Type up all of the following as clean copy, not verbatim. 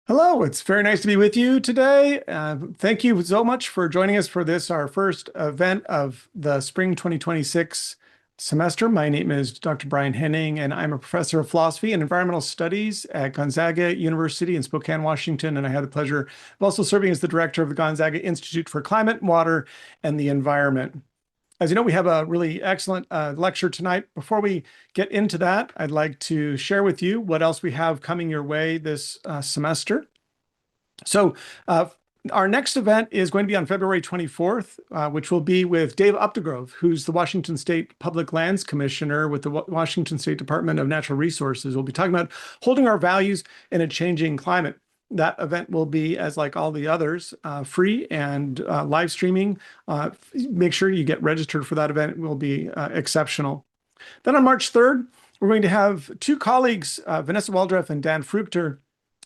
Hello, it's very nice to be with you today. Thank you so much for joining us for this, our first event of the spring 2026 semester. My name is Dr. Brian Henning, and I'm a professor of philosophy and environmental studies at Gonzaga University in Spokane, Washington. And I had the pleasure of also serving as the director of the Gonzaga Institute for Climate, Water, and the Environment. As you know, we have a really excellent lecture tonight. Before we get into that, I'd like to share with you what else we have coming your way this semester. So uh, our next event is going to be on February 24th, which will be with Dave Updegrove, who's the Washington State Public Lands Commissioner with the Washington State Department of Natural Resources. We'll be talking about holding our values in a changing climate. That event will be, as like all the others, free and live streaming. Make sure you get registered for that event. It will be exceptional. Then on March 3rd, we're going to have two colleagues, Vanessa Waldreff and Dan Fruchter,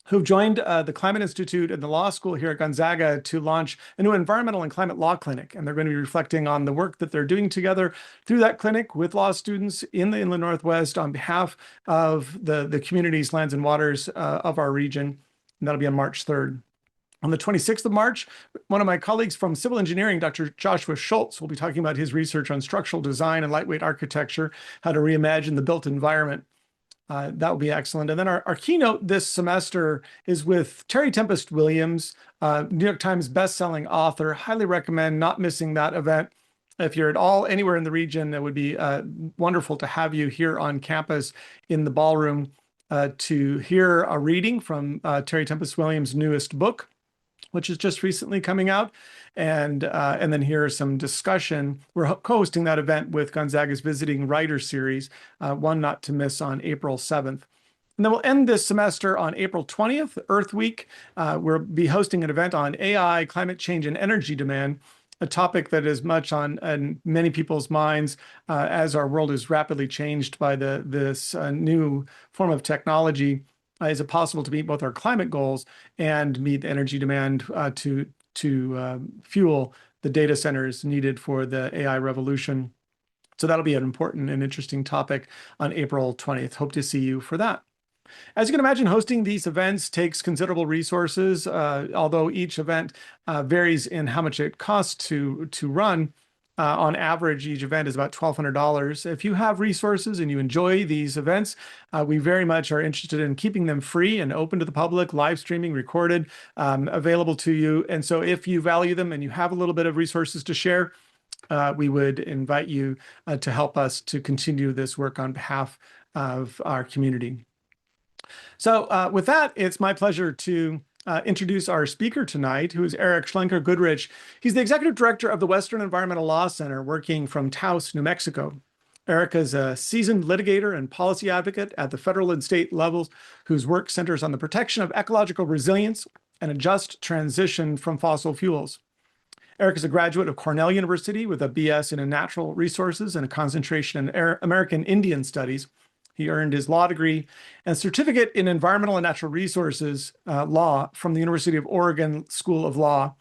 who've joined the Climate Institute and the law school here at Gonzaga to launch a new environmental and climate law clinic. And they're going to be reflecting on the work that they're doing together through that clinic with law students in the Inland Northwest on behalf of the communities, lands, and waters of our region. And that'll be on March 3rd. On the 26th of March, one of my colleagues from civil engineering, Dr. Joshua Schultz, will be talking about his research on structural design and lightweight architecture, how to reimagine the built environment. That will be excellent. And then our keynote this semester is with Terry Tempest Williams, New York Times bestselling author. Highly recommend not missing that event. If you're at all anywhere in the region, it would be wonderful to have you here on campus in the ballroom to hear a reading from Terry Tempest Williams' newest book, which is just recently coming out, and then hear some discussion. We're co-hosting that event with Gonzaga's Visiting Writer Series, one not to miss on April 7th. And then we'll end this semester on April 20th, Earth Week. We'll be hosting an event on AI, climate change, and energy demand, a topic that is much on many people's minds as our world is rapidly changed by this new form of technology. Is it possible to meet both our climate goals and meet the energy demand to fuel the data centers needed for the AI revolution? So that'll be an important and interesting topic on April 20th. Hope to see you for that. As you can imagine, hosting these events takes considerable resources, although each event varies in how much it costs to run. On average, each event is about $1,200. If you have resources and you enjoy these events, we very much are interested in keeping them free and open to the public, live streaming, recorded, available to you. And so if you value them and you have a little bit of resources to share, we would invite you to help us to continue this work on behalf of our community. So with that, it's my pleasure to introduce our speaker tonight, who is Erik Schlenker-Goodrich. He's the executive director of the Western Environmental Law Center, working from Taos, New Mexico. Erik is a seasoned litigator and policy advocate at the federal and state levels, whose work centers on the protection of ecological resilience and a just transition from fossil fuels. Erik is a graduate of Cornell University with a BS in Natural Resources and a concentration in American Indian Studies. He earned his law degree and certificate in environmental and natural resources law from the University of Oregon School of Law.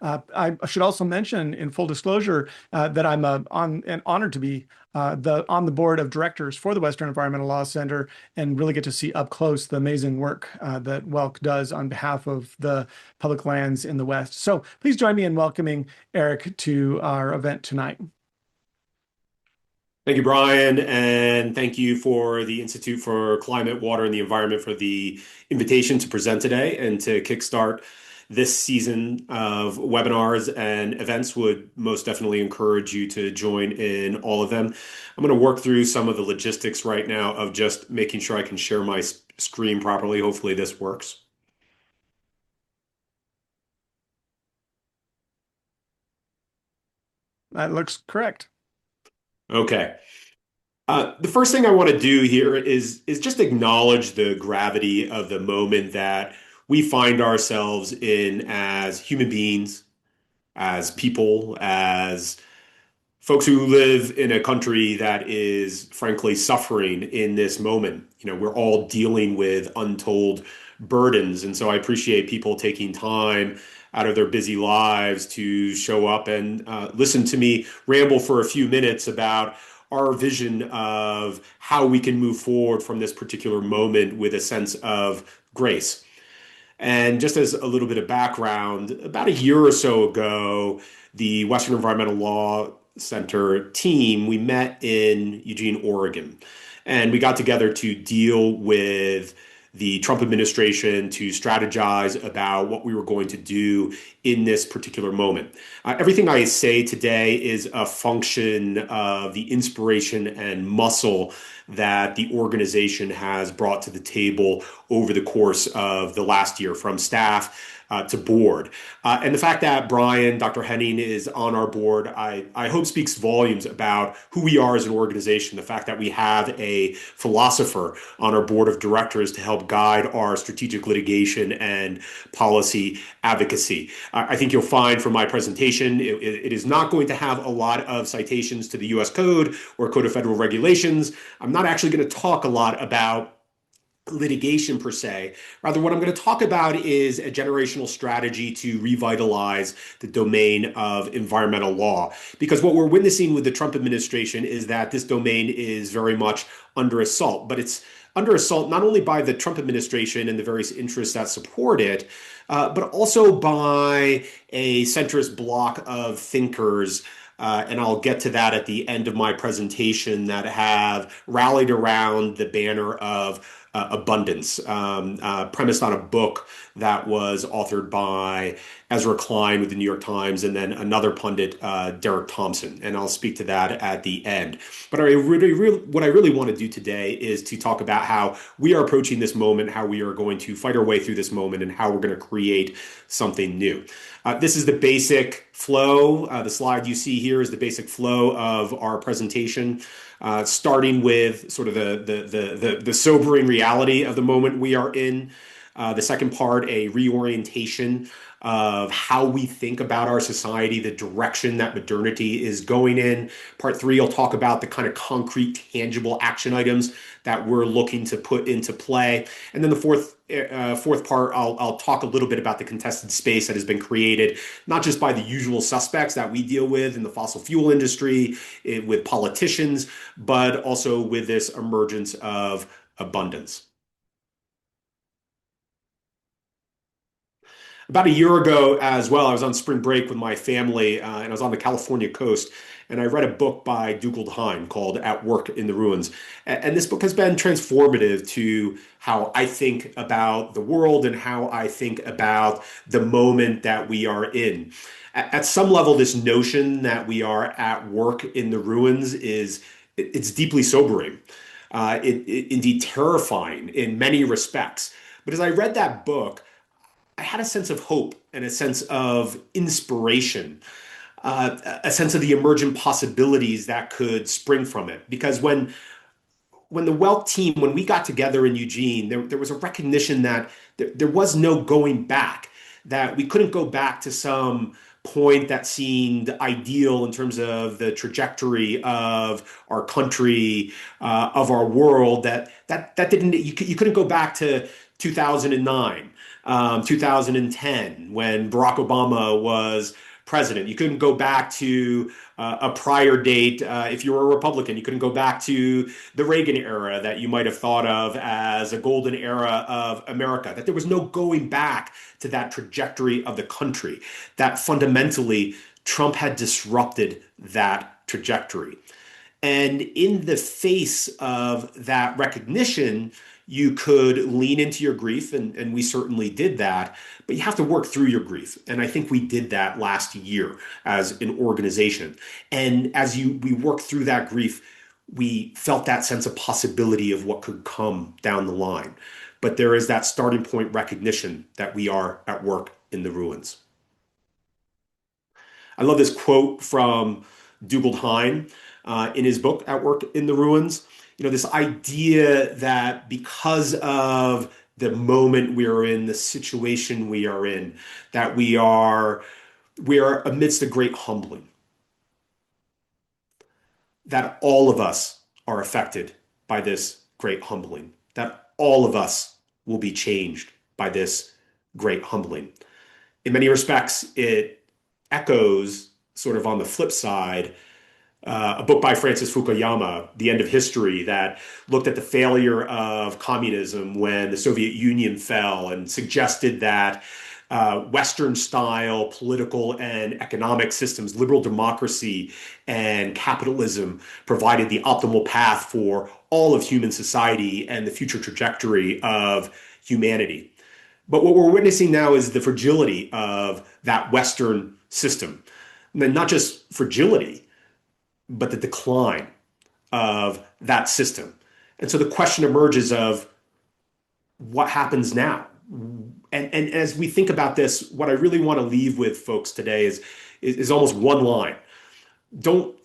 I should also mention, in full disclosure, that I'm honored to be on the board of directors for the Western Environmental Law Center and really get to see up close the amazing work that WELC does on behalf of the public lands in the West. So please join me in welcoming Erik to our event tonight. Thank you, Brian, and thank you for the Institute for Climate, Water, and the Environment for the invitation to present today and to kickstart this season of webinars and events. Would most definitely encourage you to join in all of them. I'm going to work through some of the logistics right now of just making sure I can share my screen properly. Hopefully this works. That looks correct. Okay. The first thing I want to do here is just acknowledge the gravity of the moment that we find ourselves in as human beings, as people, as folks who live in a country that is frankly suffering in this moment. You know, we're all dealing with untold burdens, and so I appreciate people taking time out of their busy lives to show up and listen to me ramble for a few minutes about our vision of how we can move forward from this particular moment with a sense of grace. And just as a little bit of background, about a year or so ago, the Western Environmental Law Center team, we met in Eugene, Oregon, and we got together to deal with the Trump administration to strategize about what we were going to do in this particular moment. Everything I say today is a function of the inspiration and muscle that the organization has brought to the table over the course of the last year, from staff to board. And the fact that Brian, Dr. Henning, is on our board, I hope speaks volumes about who we are as an organization. The fact that we have a philosopher on our board of directors to help guide our strategic litigation and policy advocacy. I think you'll find from my presentation, it is not going to have a lot of citations to the U.S. Code or Code of Federal Regulations. I'm not actually going to talk a lot about litigation per se. Rather, what I'm going to talk about is a generational strategy to revitalize the domain of environmental law. Because what we're witnessing with the Trump administration is that this domain is very much under assault. But it's under assault not only by the Trump administration and the various interests that support it, but also by a centrist bloc of thinkers, and I'll get to that at the end of my presentation, that have rallied around the banner of abundance, premised on a book that was authored by Ezra Klein with the New York Times, and then another pundit, Derek Thompson. And I'll speak to that at the end. But what I really want to do today is to talk about how we are approaching this moment, how we are going to fight our way through this moment, and how we're going to create something new. This is the basic flow. The slide you see here is the basic flow of our presentation, starting with sort of the sobering reality of the moment we are in. The second part, a reorientation of how we think about our society, the direction that modernity is going in. Part three, I'll talk about the kind of concrete, tangible action items that we're looking to put into play. And then the fourth part, I'll talk a little bit about the contested space that has been created, not just by the usual suspects that we deal with in the fossil fuel industry, with politicians, but also with this emergence of abundance. About a year ago as well, I was on spring break with my family, and I was on the California coast, and I read a book by Dougald Hine called At Work in the Ruins. And this book has been transformative to how I think about the world and how I think about the moment that we are in. At some level, this notion that we are at work in the ruins it's deeply sobering, indeed terrifying in many respects. But as I read that book, I had a sense of hope and a sense of inspiration, a sense of the emergent possibilities that could spring from it. Because when the Welt team, when we got together in Eugene, there was a recognition that there was no going back, that we couldn't go back to some point that seemed ideal in terms of the trajectory of our country, of our world, that didn't, you couldn't go back to 2009. 2010, when Barack Obama was president. You couldn't go back to a prior date if you were a Republican. You couldn't go back to the Reagan era that you might have thought of as a golden era of America. That there was no going back to that trajectory of the country. That fundamentally Trump had disrupted that trajectory. And in the face of that recognition, you could lean into your grief, and we certainly did that, but you have to work through your grief. And I think we did that last year as an organization. And as we worked through that grief, we felt that sense of possibility of what could come down the line. But there is that starting point recognition that we are at work in the ruins. I love this quote from Dougald Hine in his book, At Work in the Ruins. You know, this idea that because of the moment we are in, the situation we are in, that we are amidst a great humbling, that all of us are affected by this great humbling, that all of us will be changed by this great humbling. In many respects, it echoes, sort of on the flip side, a book by Francis Fukuyama, The End of History, that looked at the failure of communism when the Soviet Union fell and suggested that Western style political and economic systems, liberal democracy and capitalism provided the optimal path for all of human society and the future trajectory of humanity. But what we're witnessing now is the fragility of that Western system. And not just fragility, but the decline of that system. And so the question emerges of what happens now? And as we think about this, what I really want to leave with folks today is almost one line. Don't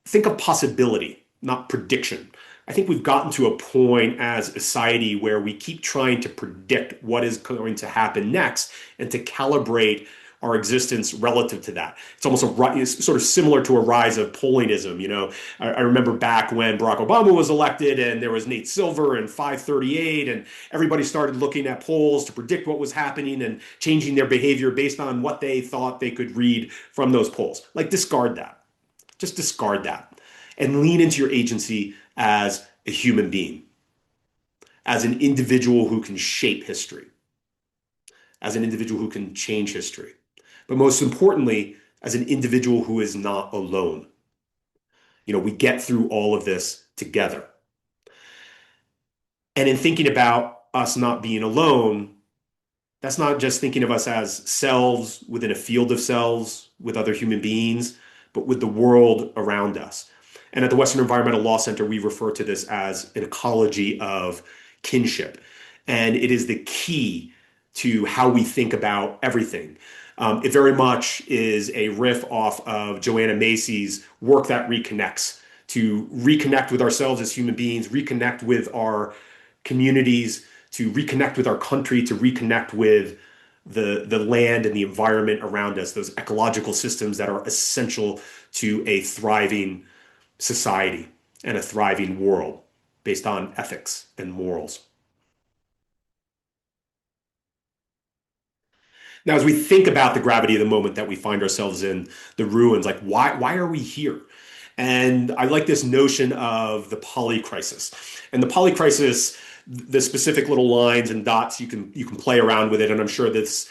think of possibility, not prediction. I think we've gotten to a point as a society where we keep trying to predict what is going to happen next and to calibrate our existence relative to that. It's almost it's sort of similar to a rise of pollingism. I remember back when Barack Obama was elected and there was Nate Silver and 538, and everybody started looking at polls to predict what was happening and changing their behavior based on what they thought they could read from those polls. Like, discard that. Just discard that and lean into your agency as a human being, as an individual who can shape history, as an individual who can change history. But most importantly, as an individual who is not alone. We get through all of this together. And in thinking about us not being alone, that's not just thinking of us as selves within a field of selves with other human beings, but with the world around us. And at the Western Environmental Law Center, we refer to this as an ecology of kinship. And it is the key to how we think about everything. It very much is a riff off of Joanna Macy's work that reconnects, to reconnect with ourselves as human beings, reconnect with our communities, to reconnect with our country, to reconnect with the land and the environment around us, those ecological systems that are essential to a thriving society and a thriving world based on ethics and morals. Now, as we think about the gravity of the moment that we find ourselves in, the ruins, like why are we here? And I like this notion of the polycrisis. And the polycrisis, the specific little lines and dots, you can play around with it. And I'm sure this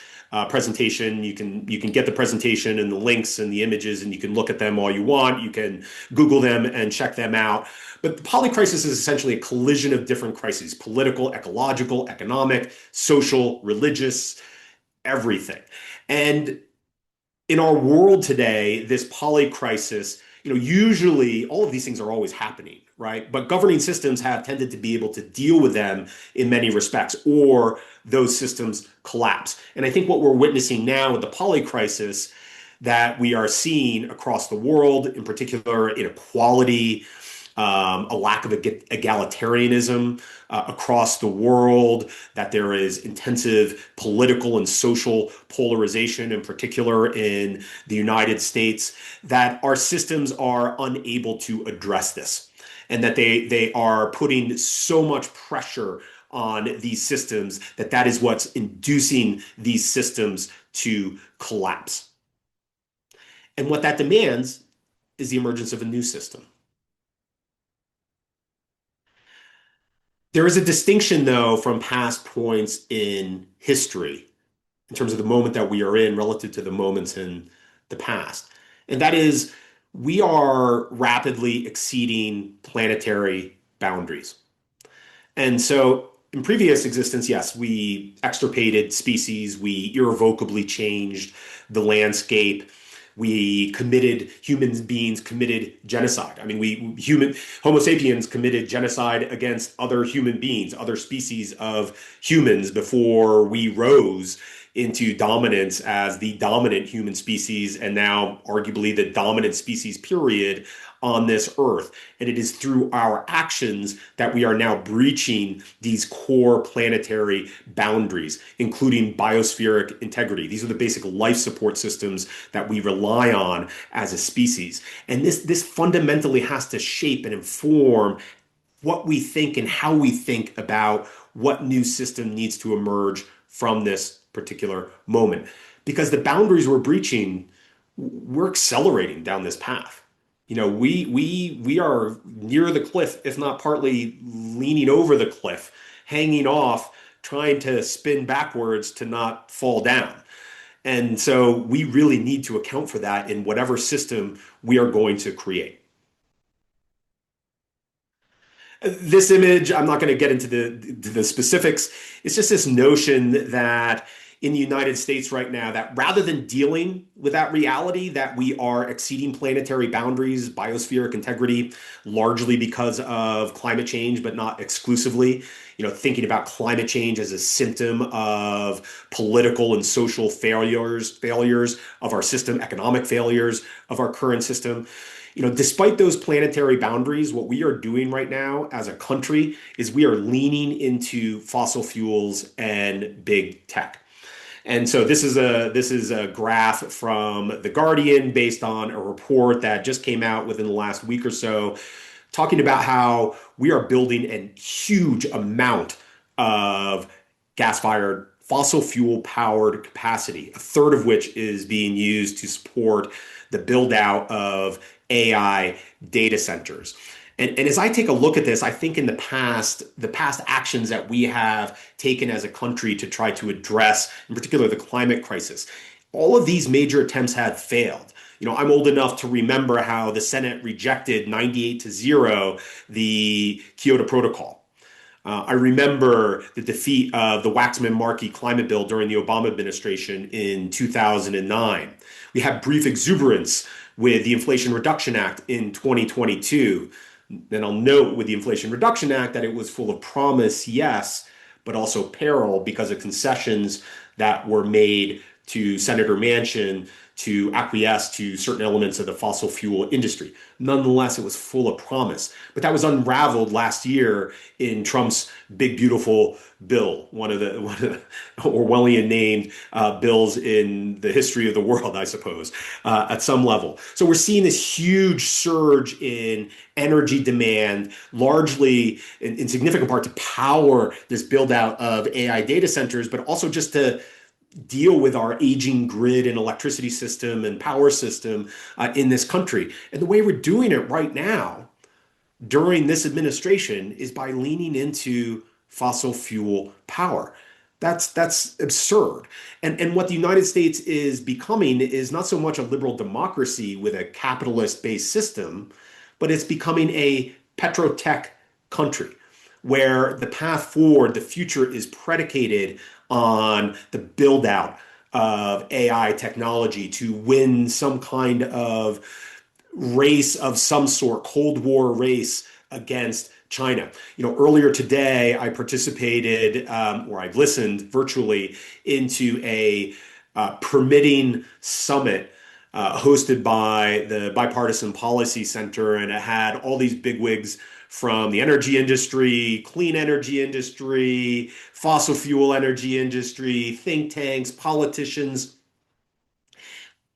presentation, you can get the presentation and the links and the images, and you can look at them all you want. You can Google them and check them out. But the polycrisis is essentially a collision of different crises: political, ecological, economic, social, religious, everything. And in our world today, this polycrisis, usually all of these things are always happening, right? But governing systems have tended to be able to deal with them in many respects, or those systems collapse. And I think what we're witnessing now with the polycrisis that we are seeing across the world, in particular inequality, a lack of egalitarianism across the world, that there is intensive political and social polarization, in particular in the United States, that our systems are unable to address this, and that they are putting so much pressure on these systems that is what's inducing these systems to collapse. And what that demands is the emergence of a new system. There is a distinction, though, from past points in history in terms of the moment that we are in relative to the moments in the past. And that is, we are rapidly exceeding planetary boundaries. And so in previous existence, yes, we extirpated species, we irrevocably changed the landscape. Human beings committed genocide. I mean, Homo sapiens committed genocide against other human beings, other species of humans before we rose into dominance as the dominant human species, and now arguably the dominant species, period, on this earth. And it is through our actions that we are now breaching these core planetary boundaries, including biospheric integrity. These are the basic life support systems that we rely on as a species. And this fundamentally has to shape and inform what we think and how we think about what new system needs to emerge from this particular moment. Because the boundaries we're breaching, we're accelerating down this path. We are near the cliff, if not partly leaning over the cliff, hanging off, trying to spin backwards to not fall down. And so we really need to account for that in whatever system we are going to create. This image, I'm not going to get into the specifics. It's just this notion that in the United States right now, that rather than dealing with that reality that we are exceeding planetary boundaries, biospheric integrity, largely because of climate change, but not exclusively, thinking about climate change as a symptom of political and social failures of our system, economic failures of our current system. Despite those planetary boundaries, what we are doing right now as a country is we are leaning into fossil fuels and big tech. And so this is a graph from The Guardian based on a report that just came out within the last week or so, talking about how we are building a huge amount of gas-fired fossil fuel powered capacity, a third of which is being used to support the build out of AI data centers. And as I take a look at this, I think in the past actions that we have taken as a country to try to address, in particular, the climate crisis, all of these major attempts have failed. I'm old enough to remember how the Senate rejected 98-0 the Kyoto Protocol. I remember the defeat of the Waxman-Markey climate bill during the Obama administration in 2009. We had brief exuberance with the Inflation Reduction Act in 2022. Then I'll note with the Inflation Reduction Act that it was full of promise, yes, but also peril because of concessions that were made to Senator Manchin to acquiesce to certain elements of the fossil fuel industry. Nonetheless, it was full of promise. But that was unraveled last year in Trump's big, beautiful bill, one of the Orwellian named bills in the history of the world, I suppose, at some level. So we're seeing this huge surge in energy demand, largely in significant part to power this build out of AI data centers, but also just to deal with our aging grid and electricity system and power system in this country. And the way we're doing it right now during this administration is by leaning into fossil fuel power. That's absurd. And what the United States is becoming is not so much a liberal democracy with a capitalist-based system, but it's becoming a petrotech country where the path forward, the future is predicated on the build out of AI technology to win some kind of race of some sort, Cold War race against China. Earlier today, I participated, or I listened virtually into a permitting summit hosted by the Bipartisan Policy Center, and it had all these bigwigs from the energy industry, clean energy industry, fossil fuel energy industry, think tanks, politicians.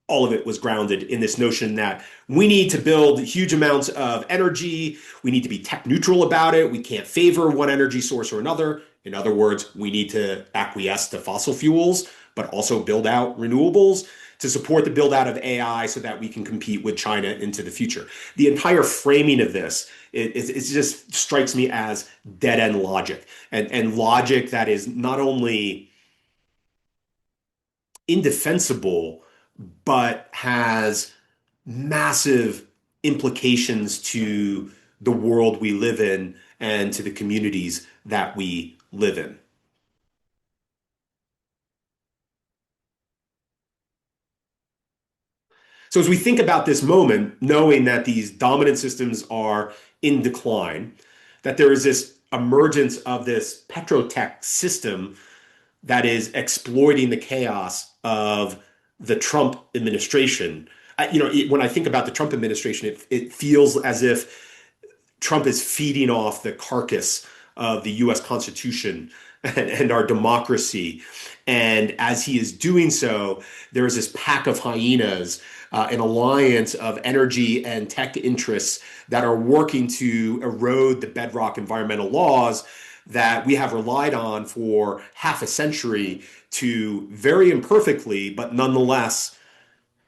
All of it was grounded in this notion that we need to build huge amounts of energy. We need to be tech neutral about it. We can't favor one energy source or another. In other words, we need to acquiesce to fossil fuels, but also build out renewables to support the build out of AI so that we can compete with China into the future. The entire framing of this, it just strikes me as dead end logic and logic that is not only indefensible, but has massive implications to the world we live in and to the communities that we live in. So, as we think about this moment, knowing that these dominant systems are in decline, that there is this emergence of this petrotech system that is exploiting the chaos of the Trump administration. When I think about the Trump administration, it feels as if Trump is feeding off the carcass of the US Constitution and our democracy. And as he is doing so, there is this pack of hyenas, an alliance of energy and tech interests that are working to erode the bedrock environmental laws that we have relied on for half a century to very imperfectly, but nonetheless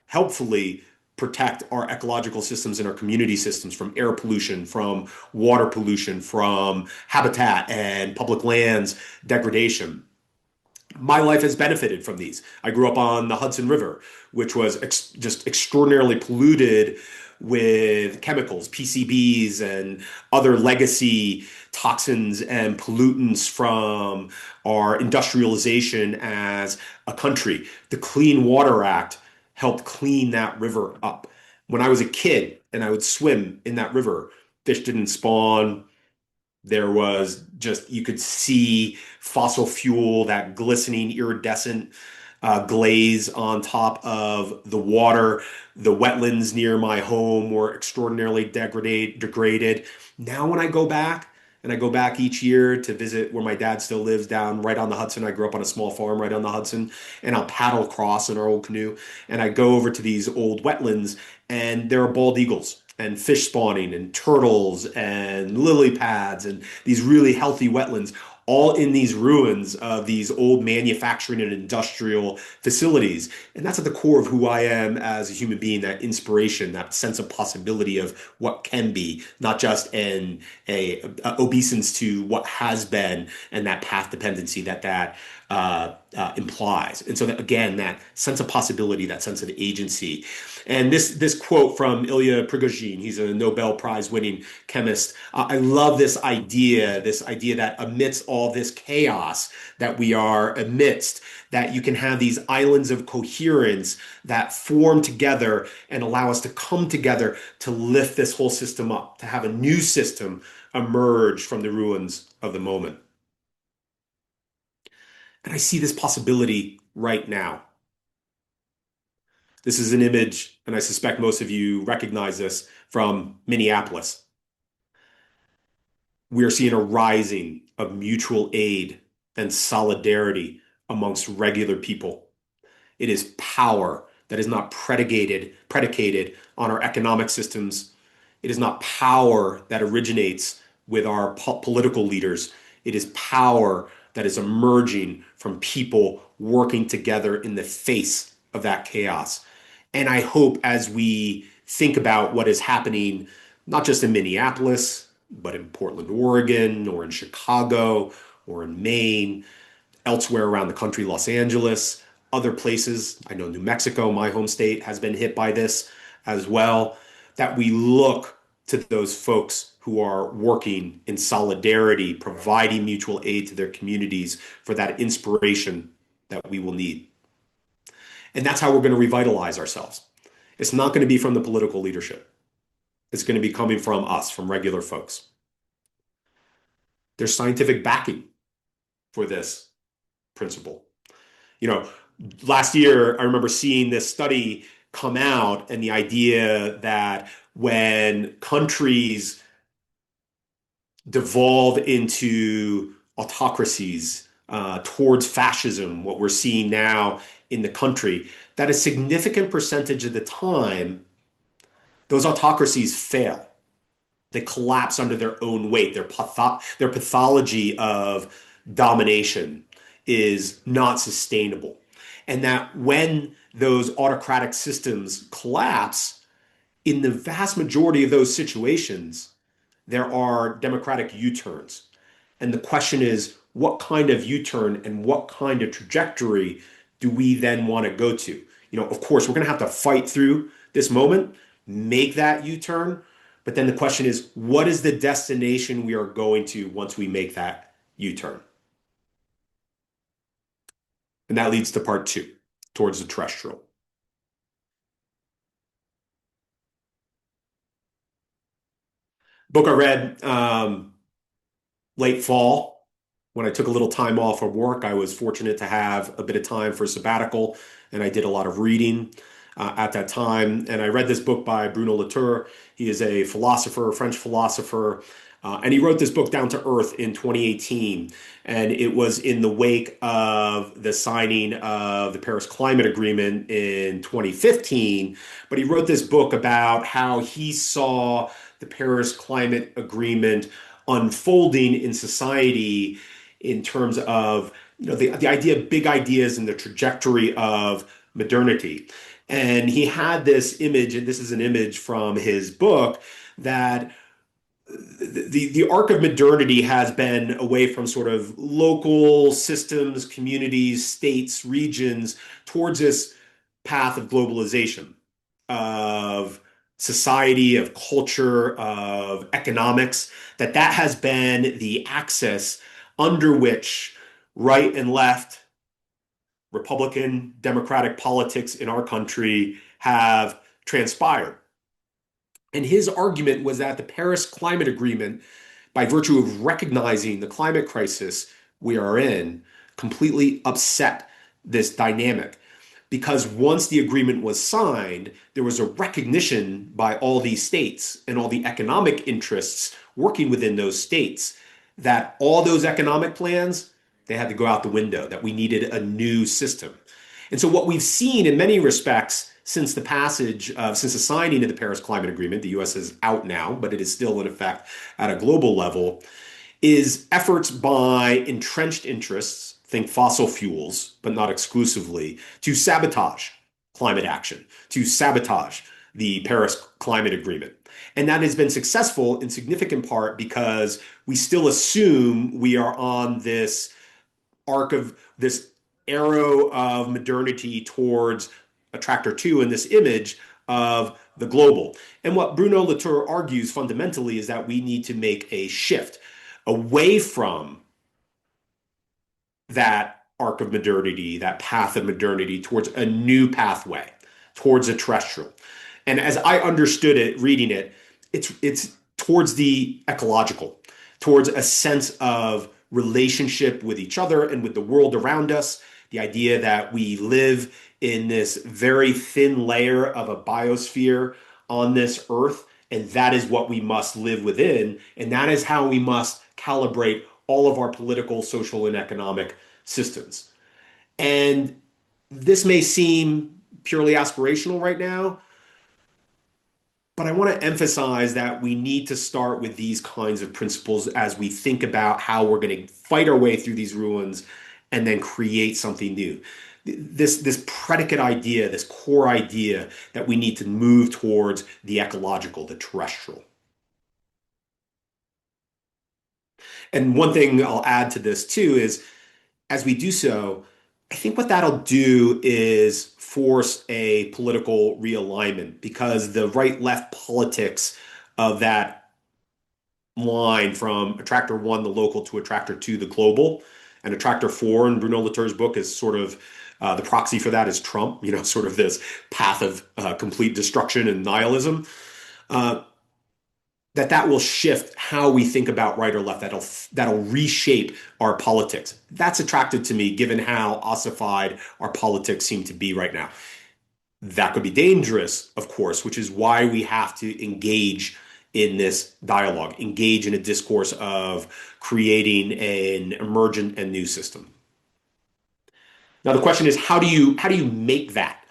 helpfully protect our ecological systems and our community systems from air pollution, from water pollution, from habitat and public lands degradation. My life has benefited from these. I grew up on the Hudson River, which was just extraordinarily polluted with chemicals, PCBs, and other legacy toxins and pollutants from our industrialization as a country. The Clean Water Act helped clean that river up. When I was a kid and I would swim in that river, fish didn't spawn, there was just, you could see fossil fuel, that glistening, iridescent glaze on top of the water. The wetlands near my home were extraordinarily degraded. Now, when I go back, and I go back each year to visit where my dad still lives down right on the Hudson. I grew up on a small farm right on the Hudson, and I'll paddle across in our old canoe, and I go over to these old wetlands, and there are bald eagles and fish spawning and turtles and lily pads and these really healthy wetlands, all in these ruins of these old manufacturing and industrial facilities. And that's at the core of who I am as a human being, that inspiration, that sense of possibility of what can be, not just a obeisance to what has been and that path dependency that implies. And so that, again, that sense of possibility, that sense of agency. And this quote from Ilya Prigogine, he's a Nobel Prize winning chemist. I love this idea that amidst all this chaos that we are amidst, that you can have these islands of coherence that form together and allow us to come together to lift this whole system up, to have a new system emerge from the ruins of the moment. And I see this possibility right now. This is an image, and I suspect most of you recognize this, from Minneapolis. We are seeing a rising of mutual aid and solidarity amongst regular people. It is power that is not predicated on our economic systems. It is not power that originates with our political leaders. It is power that is emerging from people working together in the face of that chaos. And I hope as we think about what is happening, not just in Minneapolis, but in Portland, Oregon, or in Chicago, or in Maine, elsewhere around the country, Los Angeles, other places. I know New Mexico, my home state, has been hit by this as well, that we look to those folks who are working in solidarity, providing mutual aid to their communities for that inspiration that we will need. And that's how we're going to revitalize ourselves. It's not going to be from the political leadership. It's going to be coming from us, from regular folks. There's scientific backing for this principle. Last year, I remember seeing this study come out, and the idea that when countries devolve into autocracies towards fascism, what we're seeing now in the country, that a significant percentage of the time, those autocracies fail. They collapse under their own weight. Their pathology of domination is not sustainable. And that when those autocratic systems collapse, in the vast majority of those situations, there are democratic U-turns. And the question is, what kind of U-turn and what kind of trajectory do we then want to go to? Of course, we're going to have to fight through this moment, make that U-turn. But then the question is, what is the destination we are going to once we make that U-turn? And that leads to part two, towards the terrestrial. Book I read late fall. When I took a little time off of work, I was fortunate to have a bit of time for a sabbatical, and I did a lot of reading at that time. And I read this book by Bruno Latour. He is a philosopher, a French philosopher, and he wrote this book Down to Earth in 2018. And it was in the wake of the signing of the Paris Climate Agreement in 2015. But he wrote this book about how he saw the Paris Climate Agreement unfolding in society in terms of the idea of big ideas and the trajectory of modernity. And he had this image, and this is an image from his book, that the arc of modernity has been away from sort of local systems, communities, states, regions, towards this path of globalization, of society, of culture, of economics, that has been the axis under which right and left, Republican, Democratic politics in our country have transpired. And his argument was that the Paris Climate Agreement, by virtue of recognizing the climate crisis we are in, completely upset this dynamic. Because once the agreement was signed, there was a recognition by all these states and all the economic interests working within those states that all those economic plans, they had to go out the window, that we needed a new system. And so what we've seen in many respects since since the signing of the Paris Climate Agreement, the US is out now, but it is still in effect at a global level, is efforts by entrenched interests, think fossil fuels, but not exclusively, to sabotage climate action, to sabotage the Paris Climate Agreement. And that has been successful in significant part because we still assume we are on this arc of this arrow of modernity towards attractor two in this image of the global. And what Bruno Latour argues fundamentally is that we need to make a shift away from that arc of modernity, that path of modernity, towards a new pathway, towards a terrestrial. And as I understood it, reading it, it's towards the ecological, towards a sense of relationship with each other and with the world around us. The idea that we live in this very thin layer of a biosphere on this earth, and that is what we must live within, and that is how we must calibrate all of our political, social, and economic systems. And this may seem purely aspirational right now, but I want to emphasize that we need to start with these kinds of principles as we think about how we're going to fight our way through these ruins and then create something new. This predicate idea, this core idea that we need to move towards the ecological, the terrestrial. And one thing I'll add to this too is as we do so, I think what that'll do is force a political realignment because the right left politics of that line from attractor one, the local, to attractor two, the global, and attractor four in Bruno Latour's book is sort of the proxy for that is Trump, sort of this path of complete destruction and nihilism. Uh, that will shift how we think about right or left. That'll reshape our politics. That's attractive to me, given how ossified our politics seem to be right now. That could be dangerous, of course, which is why we have to engage in this dialogue, engage in a discourse of creating an emergent and new system. Now, the question is, how do you make that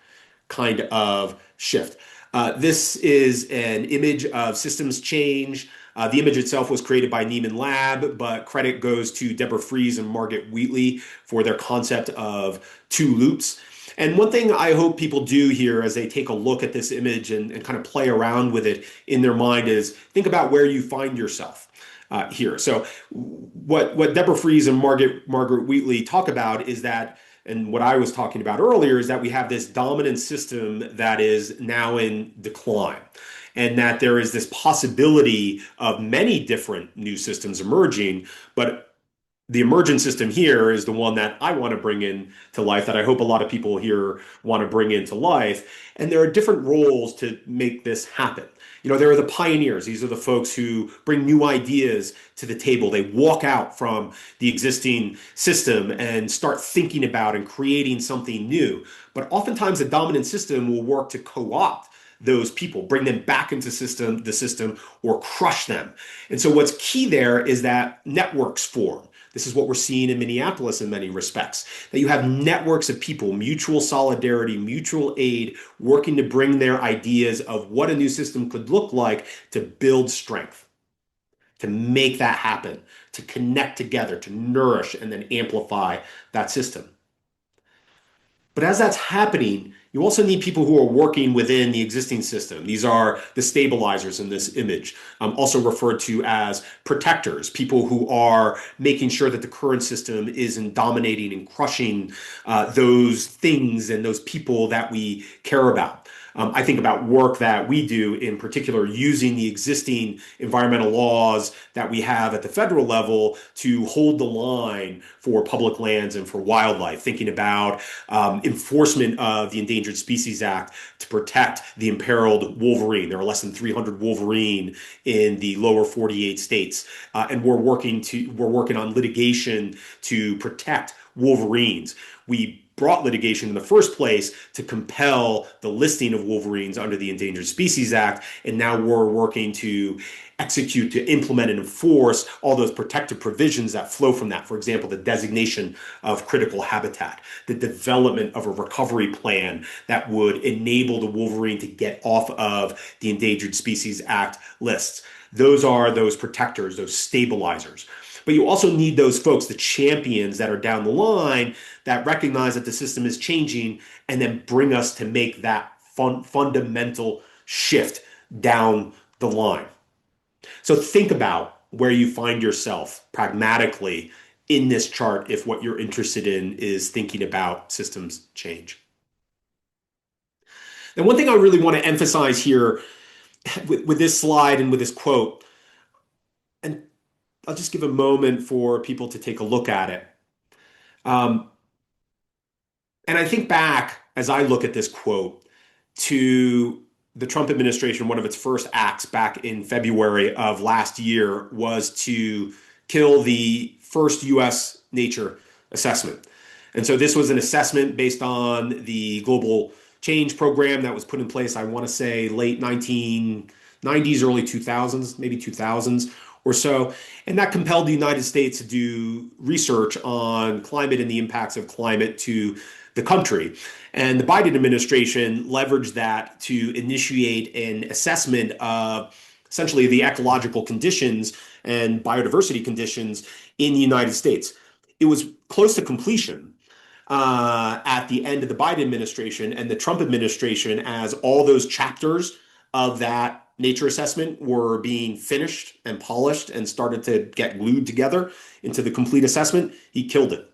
kind of shift? This is an image of systems change. The image itself was created by Neiman Lab, but credit goes to Deborah Fries and Margaret Wheatley for their concept of two loops. And one thing I hope people do here as they take a look at this image and kind of play around with it in their mind is think about where you find yourself here. So what Deborah Fries and Margaret Wheatley talk about is that and what I was talking about earlier is that we have this dominant system that is now in decline, and that there is this possibility of many different new systems emerging. But the emergent system here is the one that I want to bring in to life, that I hope a lot of people here want to bring into life. And there are different roles to make this happen. There are the pioneers. These are the folks who bring new ideas to the table. They walk out from the existing system and start thinking about and creating something new. But oftentimes the dominant system will work to co-opt those people, bring them back into the system, or crush them. And so what's key there is that networks form. This is what we're seeing in Minneapolis in many respects, that you have networks of people, mutual solidarity, mutual aid, working to bring their ideas of what a new system could look like to build strength, to make that happen, to connect together, to nourish and then amplify that system. But as that's happening, you also need people who are working within the existing system. These are the stabilizers in this image, also referred to as protectors, people who are making sure that the current system isn't dominating and crushing those things and those people that we care about. I think about work that we do, in particular, using the existing environmental laws that we have at the federal level to hold the line for public lands and for wildlife, thinking about enforcement of the Endangered Species Act to protect the imperiled wolverine. There are less than 300 wolverine in the lower 48 states, and we're working on litigation to protect wolverines. We brought litigation in the first place to compel the listing of wolverines under the Endangered Species Act, and now we're working to execute, to implement and enforce all those protective provisions that flow from that. For example, the designation of critical habitat, the development of a recovery plan that would enable the wolverine to get off of the Endangered Species Act lists. Those are those protectors, those stabilizers. But you also need those folks, the champions that are down the line that recognize that the system is changing and then bring us to make that fundamental shift down the line. So think about where you find yourself pragmatically in this chart if what you're interested in is thinking about systems change. And one thing I really want to emphasize here with this slide and with this quote, and I'll just give a moment for people to take a look at it. Um, and I think back as I look at this quote to the Trump administration. One of its first acts back in February of last year was to kill the first U.S. nature assessment. And so this was an assessment based on the global change program that was put in place, I want to say late 1990s, early 2000s, maybe 2000s or so. And that compelled the United States to do research on climate and the impacts of climate to the country. And the Biden administration leveraged that to initiate an assessment of essentially the ecological conditions and biodiversity conditions in the United States. It was close to completion at the end of the Biden administration, and the Trump administration, as all those chapters of that nature assessment were being finished and polished and started to get glued together into the complete assessment, he killed it.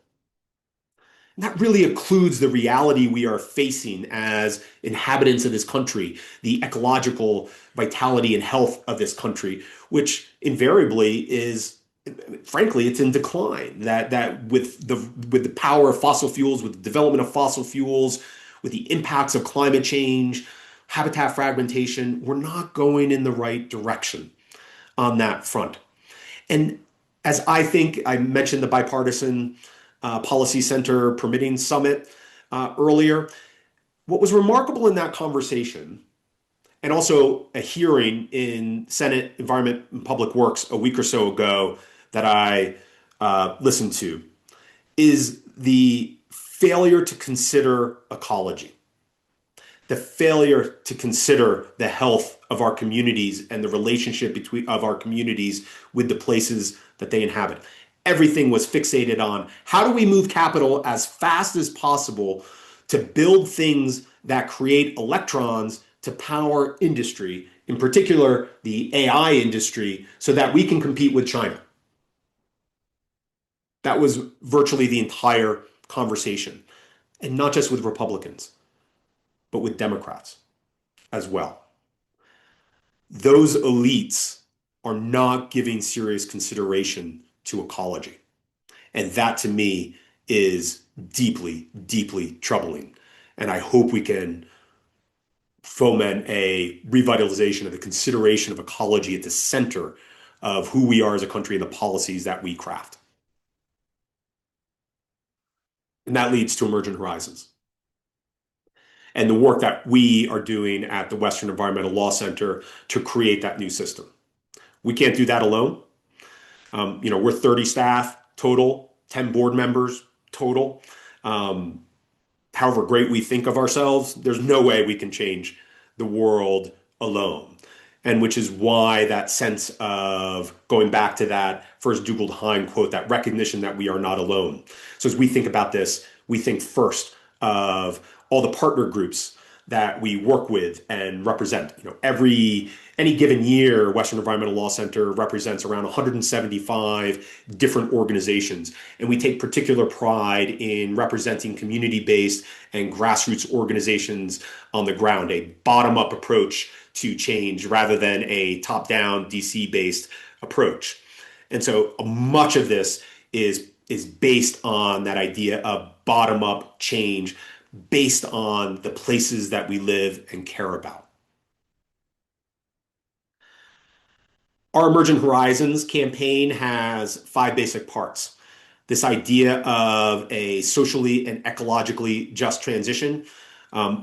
And that really occludes the reality we are facing as inhabitants of this country, the ecological vitality and health of this country, which invariably is, frankly, it's in decline. That with the power of fossil fuels, with the development of fossil fuels, with the impacts of climate change, habitat fragmentation, we're not going in the right direction on that front. And as I think I mentioned the bipartisan Policy Center Permitting Summit earlier, what was remarkable in that conversation, and also a hearing in Senate Environment and Public Works a week or so ago that I listened to, is the failure to consider ecology, the failure to consider the health of our communities and the relationship of our communities with the places that they inhabit. Everything was fixated on how do we move capital as fast as possible to build things that create electrons to power industry, in particular the AI industry, so that we can compete with China. That was virtually the entire conversation, and not just with Republicans, but with Democrats as well. Those elites are not giving serious consideration to ecology. And that to me is deeply, deeply troubling. And I hope we can foment a revitalization of the consideration of ecology at the center of who we are as a country and the policies that we craft. And that leads to Emergent Horizons and the work that we are doing at the Western Environmental Law Center to create that new system. We can't do that alone. We're 30 staff total, 10 board members total. However great we think of ourselves, there's no way we can change the world alone. And which is why that sense of going back to that first Dugald Hine quote, that recognition that we are not alone. So as we think about this, we think first of all the partner groups that we work with and represent. Any given year, Western Environmental Law Center represents around 175 different organizations, and we take particular pride in representing community-based and grassroots organizations on the ground, a bottom-up approach to change rather than a top-down DC-based approach. And so much of this is based on that idea of bottom-up change based on the places that we live and care about. Our Emergent Horizons campaign has 5 basic parts. This idea of a socially and ecologically just transition.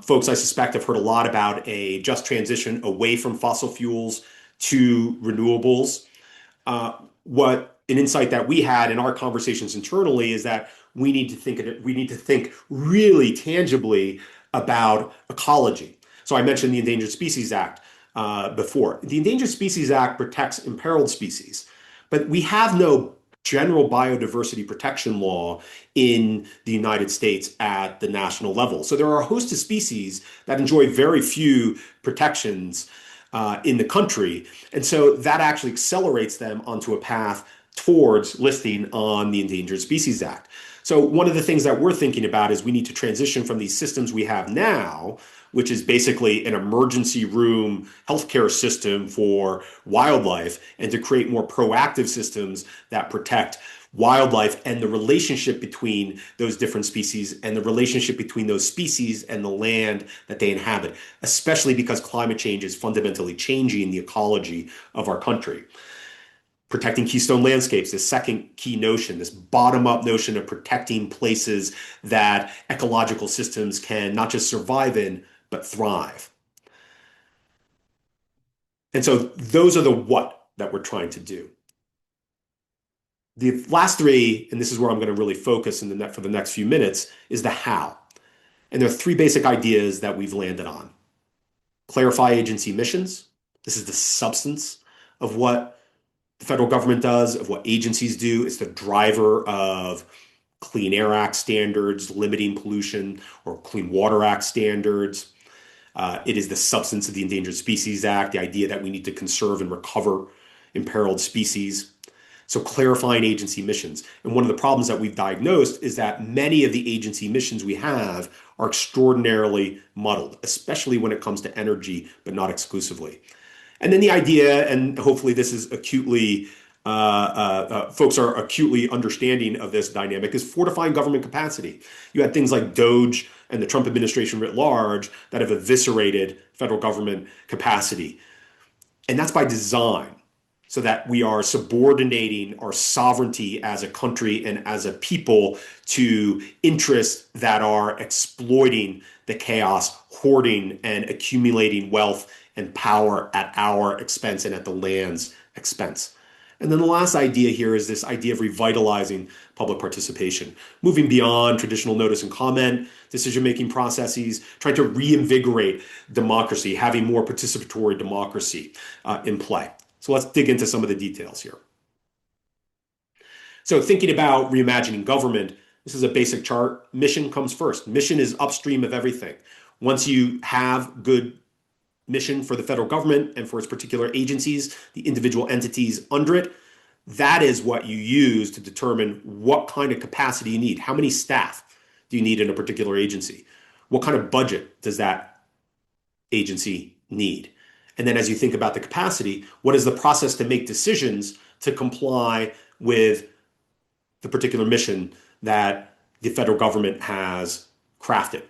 Folks, I suspect, have heard a lot about a just transition away from fossil fuels to renewables. What an insight that we had in our conversations internally is that we need to think really tangibly about ecology. So I mentioned the Endangered Species Act before. The Endangered Species Act protects imperiled species, but we have no general biodiversity protection law in the United States at the national level. So there are a host of species that enjoy very few protections in the country. And so that actually accelerates them onto a path towards listing on the Endangered Species Act. So one of the things that we're thinking about is we need to transition from these systems we have now, which is basically an emergency room healthcare system for wildlife, and to create more proactive systems that protect wildlife and the relationship between those different species and the relationship between those species and the land that they inhabit, especially because climate change is fundamentally changing the ecology of our country. Protecting keystone landscapes, this second key notion, this bottom-up notion of protecting places that ecological systems can not just survive in, but thrive. And so those are the what that we're trying to do. The last 3, and this is where I'm going to really focus for the next few minutes, is the how. And there are 3 basic ideas that we've landed on. Clarify agency missions. This is the substance of what the federal government does, of what agencies do. It's the driver of Clean Air Act standards, limiting pollution, or Clean Water Act standards. It is the substance of the Endangered Species Act, the idea that we need to conserve and recover imperiled species. So clarifying agency missions. And one of the problems that we've diagnosed is that many of the agency missions we have are extraordinarily muddled, especially when it comes to energy, but not exclusively. And then the idea, and hopefully this is folks are acutely understanding of this dynamic, is fortifying government capacity. You had things like DOGE and the Trump administration writ large that have eviscerated federal government capacity. And that's by design, so that we are subordinating our sovereignty as a country and as a people to interests that are exploiting the chaos, hoarding and accumulating wealth and power at our expense and at the land's expense. And then the last idea here is this idea of revitalizing public participation, moving beyond traditional notice and comment, decision-making processes, trying to reinvigorate democracy, having more participatory democracy in play. So let's dig into some of the details here. So thinking about reimagining government, this is a basic chart. Mission comes first. Mission is upstream of everything. Once you have good mission for the federal government and for its particular agencies, the individual entities under it, that is what you use to determine what kind of capacity you need. How many staff do you need in a particular agency? What kind of budget does that agency need? And then as you think about the capacity, what is the process to make decisions to comply with the particular mission that the federal government has crafted?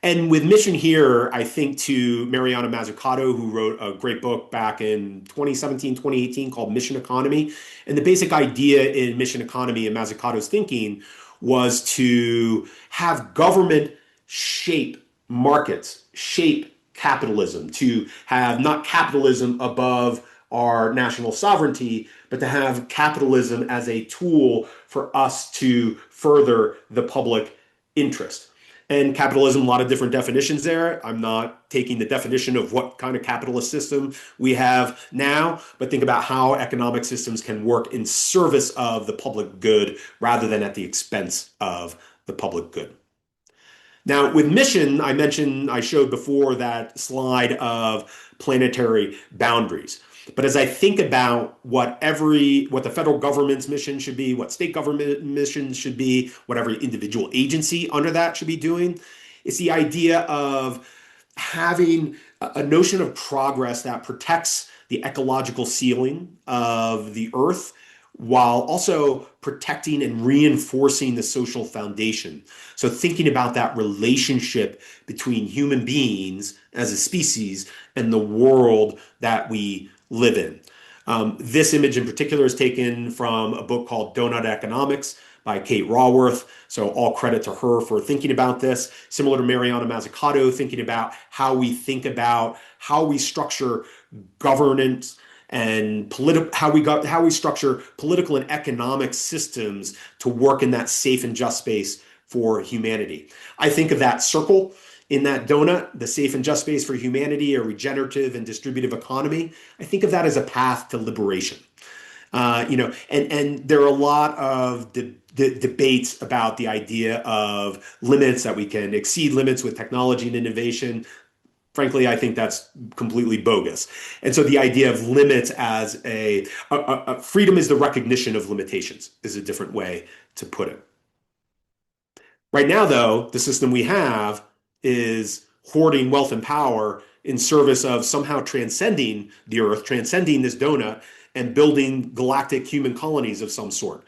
And with mission here, I think to Mariana Mazzucato, who wrote a great book back in 2017, 2018 called Mission Economy. And the basic idea in Mission Economy and Mazzucato's thinking was to have government shape markets, shape capitalism, to have not capitalism above our national sovereignty, but to have capitalism as a tool for us to further the public interest. And capitalism, a lot of different definitions there. I'm not taking the definition of what kind of capitalist system we have now, but think about how economic systems can work in service of the public good rather than at the expense of the public good. Now, with mission, I showed before that slide of planetary boundaries. But as I think about what the federal government's mission should be, what state government missions should be, what every individual agency under that should be doing, it's the idea of having a notion of progress that protects the ecological ceiling of the earth while also protecting and reinforcing the social foundation. So, thinking about that relationship between human beings as a species and the world that we live in. This image in particular is taken from a book called Donut Economics by Kate Raworth. So all credit to her for thinking about this. Similar to Mariana Mazzucato, thinking about how we think about how we structure governance and how we structure political and economic systems to work in that safe and just space for humanity. I think of that circle in that donut, the safe and just space for humanity, a regenerative and distributive economy. I think of that as a path to liberation. And there are a lot of debates about the idea of limits, that we can exceed limits with technology and innovation. Frankly, I think that's completely bogus. And so the idea of limits as a freedom is the recognition of limitations is a different way to put it. Right now, though, the system we have is hoarding wealth and power in service of somehow transcending the earth, transcending this donut, and building galactic human colonies of some sort.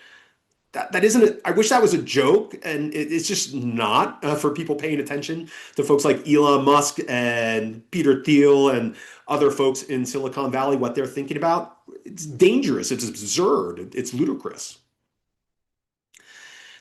That isn't. I wish that was a joke, and it's just not for people paying attention to folks like Elon Musk and Peter Thiel and other folks in Silicon Valley. What they're thinking about, it's dangerous. It's absurd. It's ludicrous.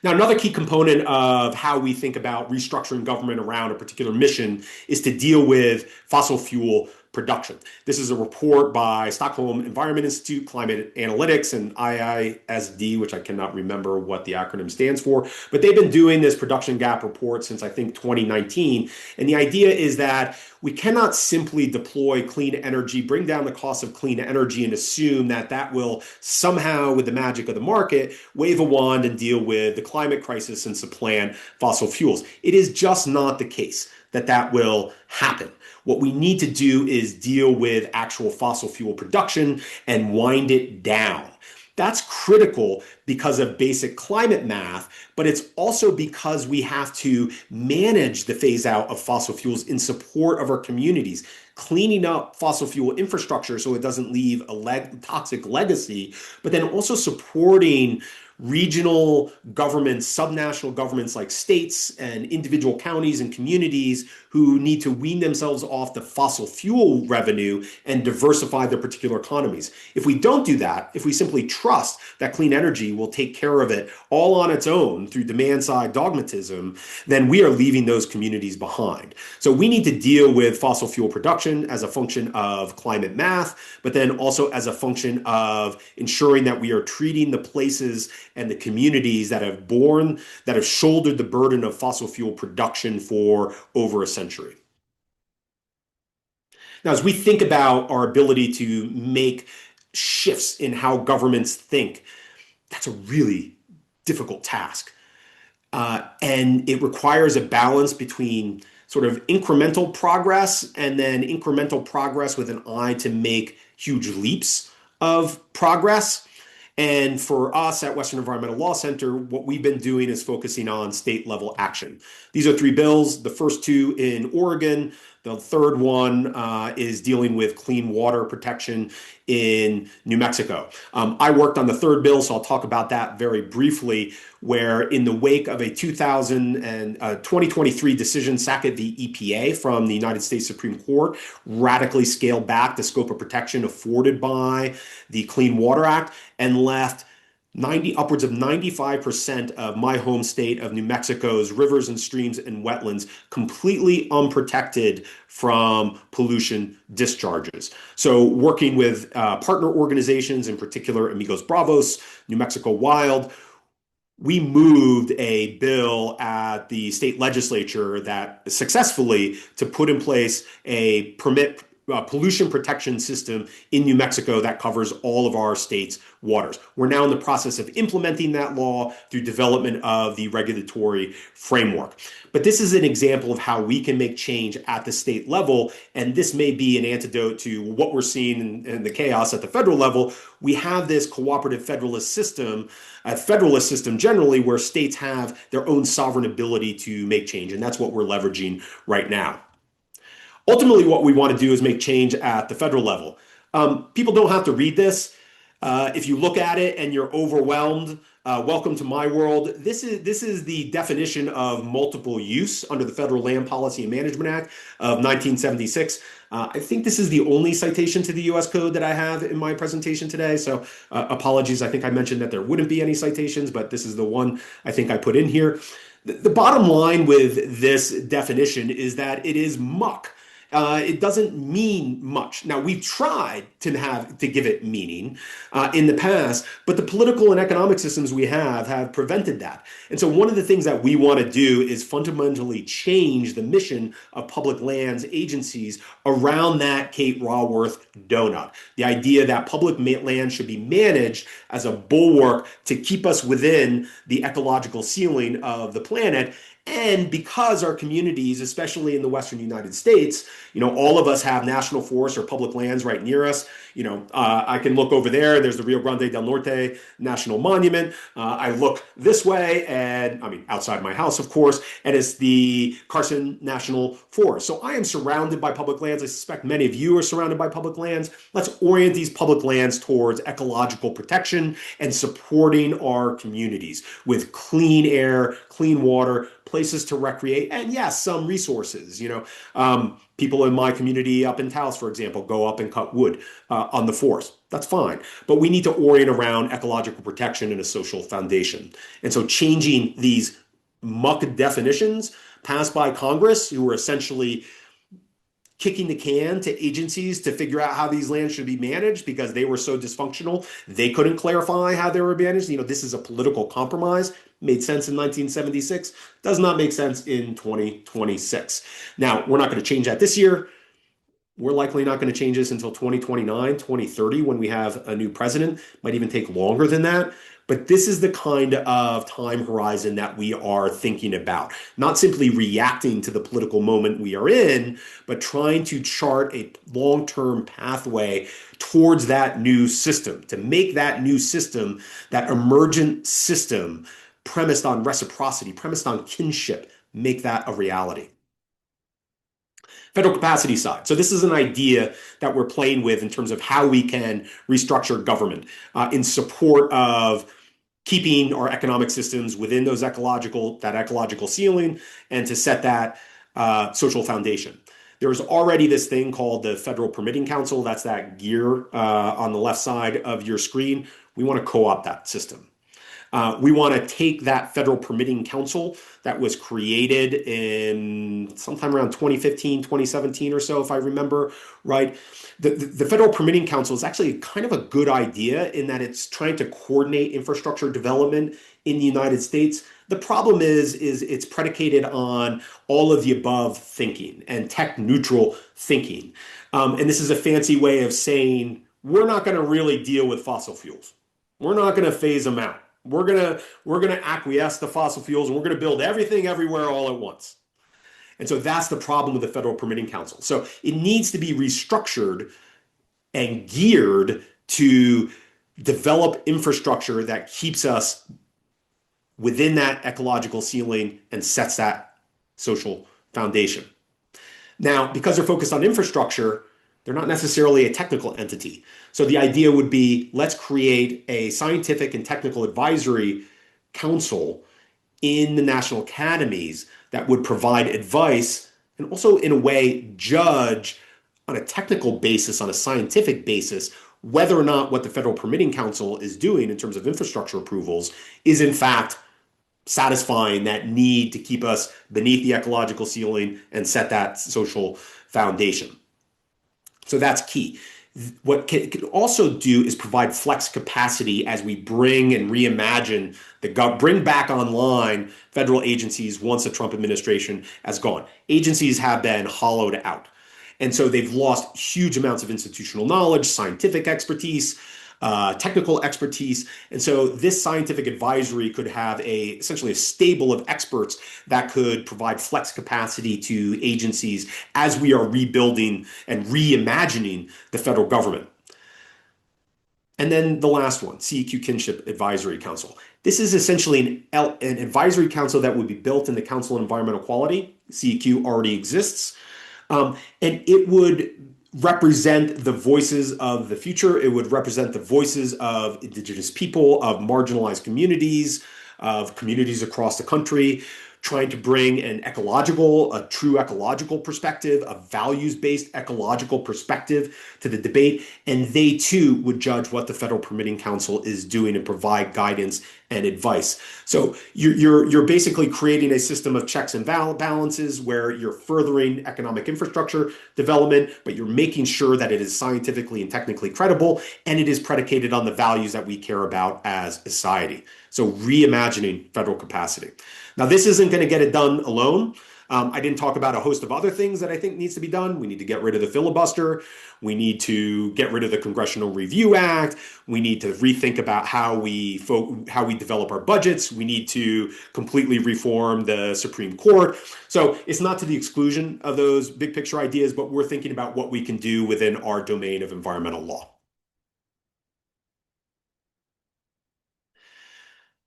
Now, another key component of how we think about restructuring government around a particular mission is to deal with fossil fuel production. This is a report by Stockholm Environment Institute, Climate Analytics, and IISD, which I cannot remember what the acronym stands for, but they've been doing this production gap report since I think 2019. And the idea is that we cannot simply deploy clean energy, bring down the cost of clean energy, and assume that that will somehow, with the magic of the market, wave a wand and deal with the climate crisis and supplant fossil fuels. It is just not the case that that will happen. What we need to do is deal with actual fossil fuel production and wind it down. That's critical because of basic climate math, but it's also because we have to manage the phase out of fossil fuels in support of our communities, cleaning up fossil fuel infrastructure so it doesn't leave a toxic legacy, but then also supporting regional governments, subnational governments like states and individual counties and communities who need to wean themselves off the fossil fuel revenue and diversify their particular economies. If we don't do that, if we simply trust that clean energy will take care of it all on its own through demand side dogmatism, then we are leaving those communities behind. So we need to deal with fossil fuel production as a function of climate math, but then also as a function of ensuring that we are treating the places and the communities that have shouldered the burden of fossil fuel production for over a century. Now, as we think about our ability to make shifts in how governments think, that's a really difficult task. And it requires a balance between sort of incremental progress and then incremental progress with an eye to make huge leaps of progress. And for us at Western Environmental Law Center, what we've been doing is focusing on state level action. These are three bills, the first two in Oregon. The third one is dealing with clean water protection in New Mexico. I worked on the third bill, so I'll talk about that very briefly, where in the wake of a 2023 decision, Sackett v. EPA from the United States Supreme Court, radically scaled back the scope of protection afforded by the Clean Water Act and left upwards of 95% of my home state of New Mexico's rivers and streams and wetlands completely unprotected from pollution discharges. So working with partner organizations, in particular Amigos Bravos, New Mexico Wild, we moved a bill at the state legislature that successfully to put in place a permit pollution protection system in New Mexico that covers all of our state's waters. We're now in the process of implementing that law through development of the regulatory framework. But this is an example of how we can make change at the state level, and this may be an antidote to what we're seeing in the chaos at the federal level. We have this cooperative federalist system, a federalist system generally, where states have their own sovereign ability to make change, and that's what we're leveraging right now. Ultimately, what we want to do is make change at the federal level. People don't have to read this. If you look at it and you're overwhelmed, welcome to my world. This is the definition of multiple use under the Federal Land Policy and Management Act of 1976. I think this is the only citation to the U.S. Code that I have in my presentation today. So apologies. I think I mentioned that there wouldn't be any citations, but this is the one I think I put in here. The bottom line with this definition is that it is muck. It doesn't mean much. Now, we've tried to give it meaning in the past, but the political and economic systems we have prevented that. And so one of the things that we want to do is fundamentally change the mission of public lands agencies around that Kate Raworth donut. The idea that public land should be managed as a bulwark to keep us within the ecological ceiling of the planet. And because our communities, especially in the Western United States, all of us have national forests or public lands right near us. I can look over there. There's the Rio Grande del Norte National Monument. I look this way, and I mean, outside my house, of course, and it's the Carson National Forest. So I am surrounded by public lands. I suspect many of you are surrounded by public lands. Let's orient these public lands towards ecological protection and supporting our communities with clean air, clean water, places to recreate, and yes, some resources. People in my community up in Taos, for example, go up and cut wood on the forest. That's fine. But we need to orient around ecological protection and a social foundation. And so changing these muck definitions passed by Congress, who were essentially kicking the can to agencies to figure out how these lands should be managed because they were so dysfunctional. They couldn't clarify how they were managed. This is a political compromise. Made sense in 1976. Does not make sense in 2026. Now, we're not going to change that this year. We're likely not going to change this until 2029, 2030, when we have a new president. Might even take longer than that. But this is the kind of time horizon that we are thinking about. Not simply reacting to the political moment we are in, but trying to chart a long-term pathway towards that new system, to make that new system, that emergent system, premised on reciprocity, premised on kinship, make that a reality. Federal capacity side. So this is an idea that we're playing with in terms of how we can restructure government in support of keeping our economic systems within that ecological ceiling and to set that social foundation. There's already this thing called the Federal Permitting Council. That's that gear on the left side of your screen. We want to co-opt that system. We want to take that Federal Permitting Council that was created in sometime around 2015, 2017 or so, if I remember right. The Federal Permitting Council is actually kind of a good idea in that it's trying to coordinate infrastructure development in the United States. The problem is it's predicated on all of the above thinking and tech neutral thinking. And this is a fancy way of saying we're not going to really deal with fossil fuels. We're not going to phase them out. We're gonna acquiesce to fossil fuels, and we're gonna build everything everywhere all at once. And so that's the problem with the Federal Permitting Council. So it needs to be restructured and geared to develop infrastructure that keeps us within that ecological ceiling and sets that social foundation. Now, because they're focused on infrastructure, they're not necessarily a technical entity. So the idea would be, let's create a scientific and technical advisory council in the national academies that would provide advice and also, in a way, judge on a technical basis, on a scientific basis, whether or not what the Federal Permitting Council is doing in terms of infrastructure approvals is in fact satisfying that need to keep us beneath the ecological ceiling and set that social foundation. So that's key. What it can also do is provide flex capacity as we bring and reimagine bring back online federal agencies once the Trump administration has gone. Agencies have been hollowed out. And so they've lost huge amounts of institutional knowledge, scientific expertise, technical expertise. And so this scientific advisory could have essentially a stable of experts that could provide flex capacity to agencies as we are rebuilding and reimagining the federal government. And then the last one, CEQ Kinship Advisory Council. This is essentially an advisory council that would be built in the Council on Environmental Quality. CEQ already exists. And it would represent the voices of the future. It would represent the voices of Indigenous people, of marginalized communities, of communities across the country, trying to bring a true ecological perspective, a values-based ecological perspective to the debate. And they too would judge what the Federal Permitting Council is doing and provide guidance and advice. So you're basically creating a system of checks and balances where you're furthering economic infrastructure development, but you're making sure that it is scientifically and technically credible, and it is predicated on the values that we care about as a society. So reimagining federal capacity. Now, this isn't going to get it done alone. I didn't talk about a host of other things that I think needs to be done. We need to get rid of the filibuster. We need to get rid of the Congressional Review Act. We need to rethink about how we develop our budgets. We need to completely reform the Supreme Court. So it's not to the exclusion of those big picture ideas, but we're thinking about what we can do within our domain of environmental law.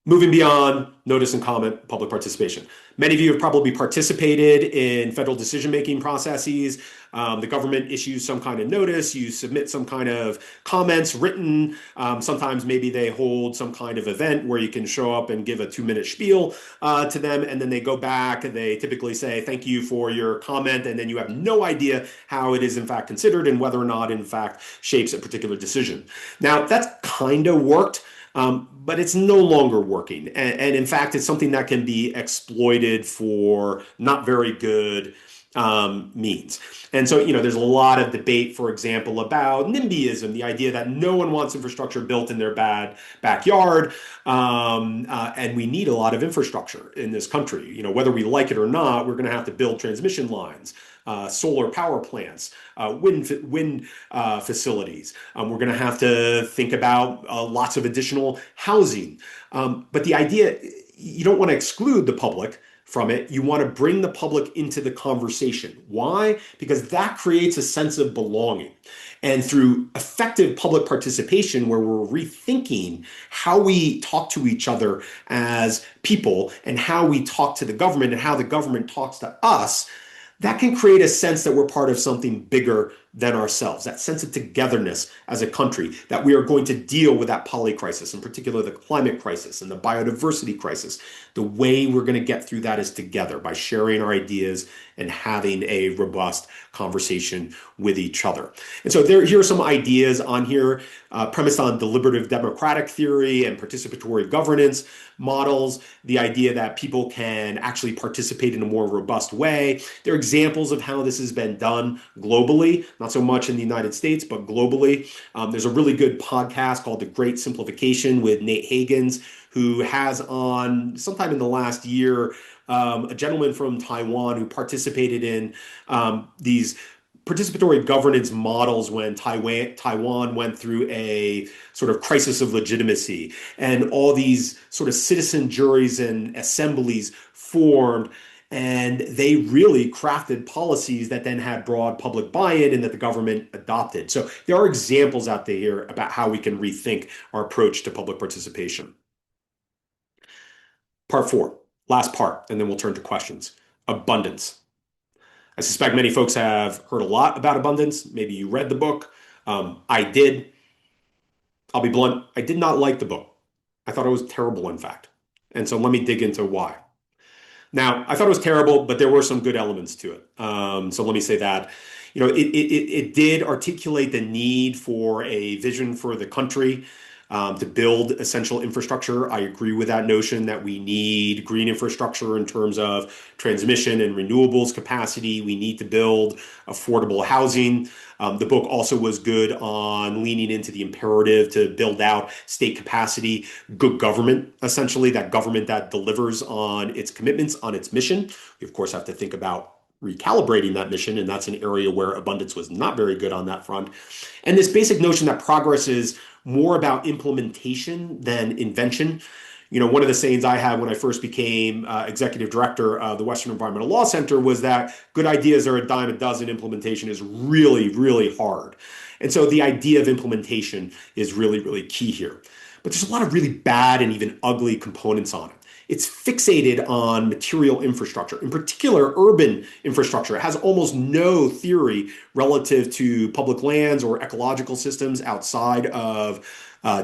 Moving beyond notice and comment, public participation. Many of you have probably participated in federal decision-making processes. The government issues some kind of notice, you submit some kind of comments written. Sometimes maybe they hold some kind of event where you can show up and give a 2-minute spiel to them, and then they go back and they typically say, thank you for your comment, and then you have no idea how it is in fact considered and whether or not in fact shapes a particular decision. Now, that's kind of worked. But it's no longer working. And in fact, it's something that can be exploited for not very good means. And so, there's a lot of debate, for example, about NIMBYism, the idea that no one wants infrastructure built in their backyard. And we need a lot of infrastructure in this country. Whether we like it or not, we're going to have to build transmission lines, solar power plants, wind facilities. We're going to have to think about lots of additional housing. But the idea, you don't want to exclude the public from it. You want to bring the public into the conversation. Why? Because that creates a sense of belonging. And through effective public participation, where we're rethinking how we talk to each other as people and how we talk to the government and how the government talks to us, that can create a sense that we're part of something bigger than ourselves, that sense of togetherness as a country, that we are going to deal with that poly crisis, in particular the climate crisis and the biodiversity crisis. The way we're going to get through that is together by sharing our ideas and having a robust conversation with each other. And so here are some ideas on here premised on deliberative democratic theory and participatory governance models, the idea that people can actually participate in a more robust way. There are examples of how this has been done globally, not so much in the United States, but globally. There's a really good podcast called The Great Simplification with Nate Hagans, who has on sometime in the last year a gentleman from Taiwan who participated in these participatory governance models when Taiwan went through a sort of crisis of legitimacy, and all these sort of citizen juries and assemblies formed, and they really crafted policies that then had broad public buy-in and that the government adopted. So there are examples out there here about how we can rethink our approach to public participation. Part 4, last part, and then we'll turn to questions. Abundance. I suspect many folks have heard a lot about abundance. Maybe you read the book. I did. I'll be blunt. I did not like the book. I thought it was terrible, in fact. And so let me dig into why. Now, I thought it was terrible, but there were some good elements to it. So let me say that. It did articulate the need for a vision for the country, to build essential infrastructure. I agree with that notion that we need green infrastructure in terms of transmission and renewables capacity. We need to build affordable housing. The book also was good on leaning into the imperative to build out state capacity, good government, essentially, that government that delivers on its commitments, on its mission. We, of course, have to think about recalibrating that mission, and that's an area where abundance was not very good on that front. And this basic notion that progress is more about implementation than invention. One of the sayings I had when I first became executive director of the Western Environmental Law Center was that good ideas are a dime a dozen, implementation is really, really hard. And so the idea of implementation is really, really key here. But there's a lot of really bad and even ugly components on it. It's fixated on material infrastructure, in particular urban infrastructure. It has almost no theory relative to public lands or ecological systems outside of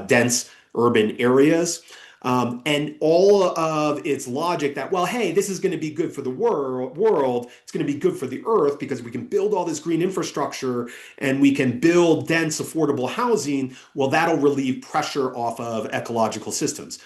dense urban areas. And all of its logic that, well, hey, this is going to be good for the world, it's going to be good for the earth because we can build all this green infrastructure and we can build dense, affordable housing. Well, that'll relieve pressure off of ecological systems.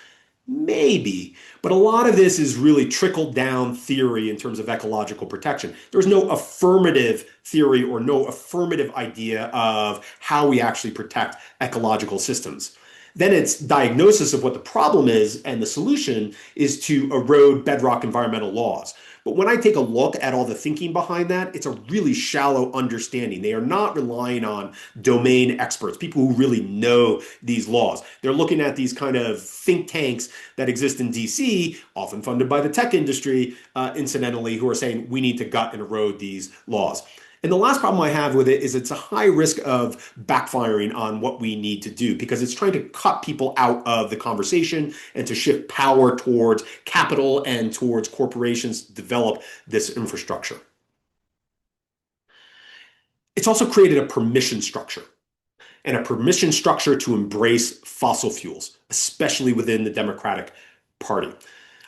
Maybe, but a lot of this is really trickled down theory in terms of ecological protection. There's no affirmative theory or no affirmative idea of how we actually protect ecological systems. Then it's diagnosis of what the problem is, and the solution is to erode bedrock environmental laws. But when I take a look at all the thinking behind that, it's a really shallow understanding. They are not relying on domain experts, people who really know these laws. They're looking at these kind of think tanks that exist in DC, often funded by the tech industry, incidentally, who are saying we need to gut and erode these laws. And the last problem I have with it is it's a high risk of backfiring on what we need to do because it's trying to cut people out of the conversation and to shift power towards capital and towards corporations to develop this infrastructure. It's also created a permission structure and a permission structure to embrace fossil fuels, especially within the Democratic Party.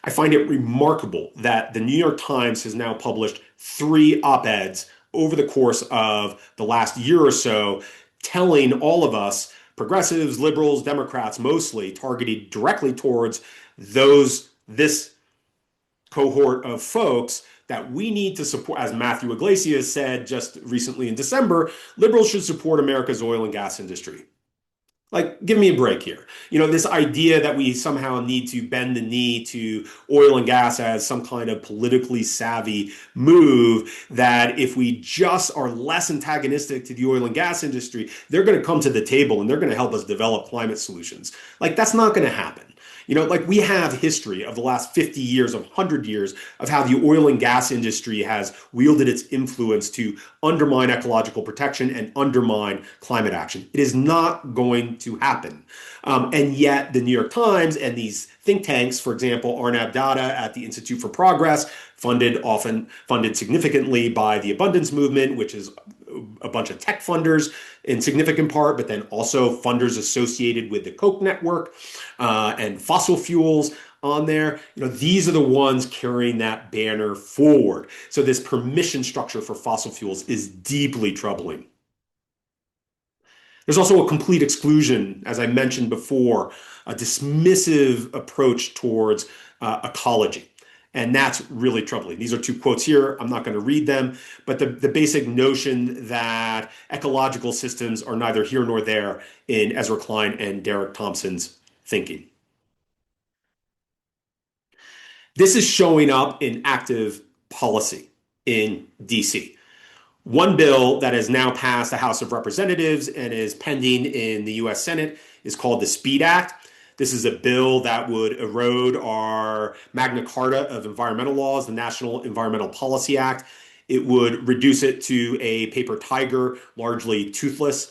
I find it remarkable that the New York Times has now published 3 op-eds over the course of the last year or so, telling all of us, progressives, liberals, Democrats mostly, targeted directly towards this cohort of folks, that we need to support, as Matthew Iglesias said just recently in December, liberals should support America's oil and gas industry. Like, give me a break here. This idea that we somehow need to bend the knee to oil and gas as some kind of politically savvy move, that if we just are less antagonistic to the oil and gas industry, they're going to come to the table and they're going to help us develop climate solutions. Like, that's not going to happen. We have history of the last 50 years, of 100 years of how the oil and gas industry has wielded its influence to undermine ecological protection and undermine climate action. It is not going to happen. And yet the New York Times and these think tanks, for example, Arnab Datta at the Institute for Progress, often funded significantly by the Abundance Movement, which is a bunch of tech funders in significant part, but then also funders associated with the Koch network and fossil fuels on there. These are the ones carrying that banner forward. So this permission structure for fossil fuels is deeply troubling. There's also a complete exclusion, as I mentioned before, a dismissive approach towards ecology. And that's really troubling. These are 2 quotes here. I'm not going to read them, but the basic notion that ecological systems are neither here nor there in Ezra Klein and Derek Thompson's thinking. This is showing up in active policy in DC. One bill that has now passed the House of Representatives and is pending in the U.S. Senate is called the SPEED Act. This is a bill that would erode our Magna Carta of environmental laws, the National Environmental Policy Act. It would reduce it to a paper tiger, largely toothless.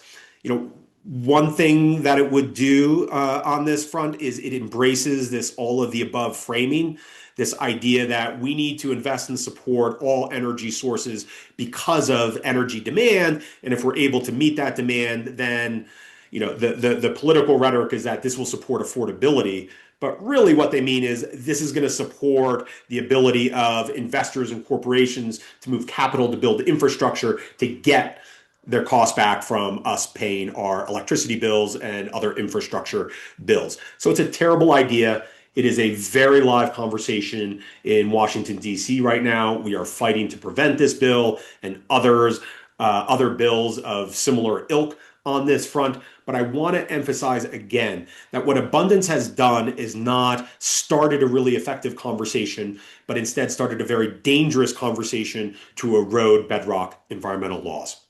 One thing that it would do on this front is it embraces this all of the above framing, this idea that we need to invest and support all energy sources because of energy demand. And if we're able to meet that demand, then the political rhetoric is that this will support affordability. But really what they mean is this is going to support the ability of investors and corporations to move capital to build infrastructure to get their costs back from us paying our electricity bills and other infrastructure bills. So it's a terrible idea. It is a very live conversation in Washington, D.C. right now. We are fighting to prevent this bill and other bills of similar ilk on this front, but I want to emphasize again that what abundance has done is not started a really effective conversation, but instead started a very dangerous conversation to erode bedrock environmental laws.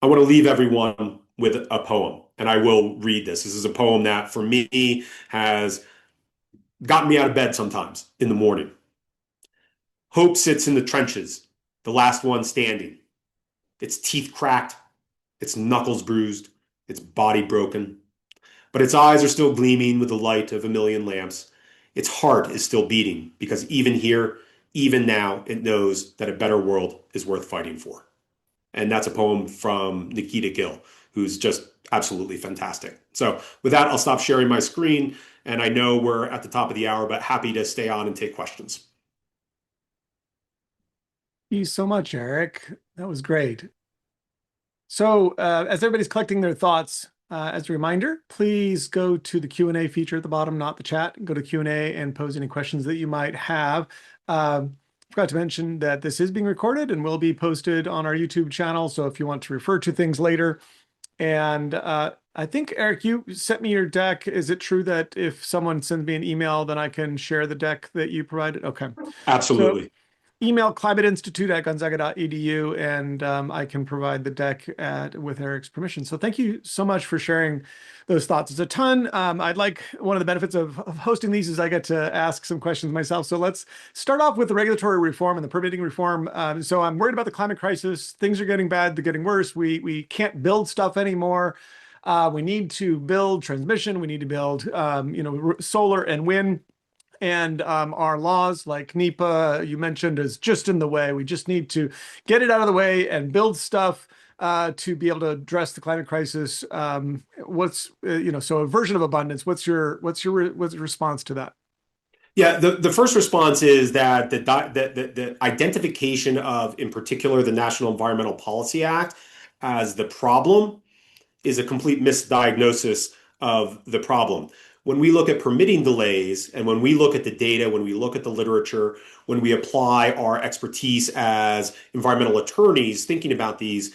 I want to leave everyone with a poem, and I will read this. This is a poem that, for me, has gotten me out of bed sometimes in the morning. Hope sits in the trenches, the last one standing, its teeth cracked, its knuckles bruised, its body broken. But its eyes are still gleaming with the light of a million lamps. Its heart is still beating because even here, even now, it knows that a better world is worth fighting for. And that's a poem from Nikita Gill, who's just absolutely fantastic. So with that, I'll stop sharing my screen. And I know we're at the top of the hour, but happy to stay on and take questions. Thank you so much, Erik. That was great. So as everybody's collecting their thoughts, as a reminder, please go to the Q&A feature at the bottom, not the chat. Go to Q&A and pose any questions that you might have. Forgot to mention that this is being recorded and will be posted on our YouTube channel. So if you want to refer to things later. And I think, Erik, you sent me your deck. Is it true that if someone sends me an email, then I can share the deck that you provided? Okay. Absolutely. So email climateinstitute@gonzaga.edu, and I can provide the deck with Erik's permission. So thank you so much for sharing those thoughts. It's a ton. I'd like, one of the benefits of hosting these is I get to ask some questions myself. So let's start off with the regulatory reform and the permitting reform. So I'm worried about the climate crisis. Things are getting bad. They're getting worse. We can't build stuff anymore. We need to build transmission. We need to build, solar and wind. And our laws like NEPA, you mentioned, is just in the way. We just need to get it out of the way and build stuff to be able to address the climate crisis. So a version of abundance. What's your response to that? Yeah, the first response is that the identification of, in particular, the National Environmental Policy Act as the problem is a complete misdiagnosis of the problem. When we look at permitting delays and when we look at the data, when we look at the literature, when we apply our expertise as environmental attorneys thinking about these,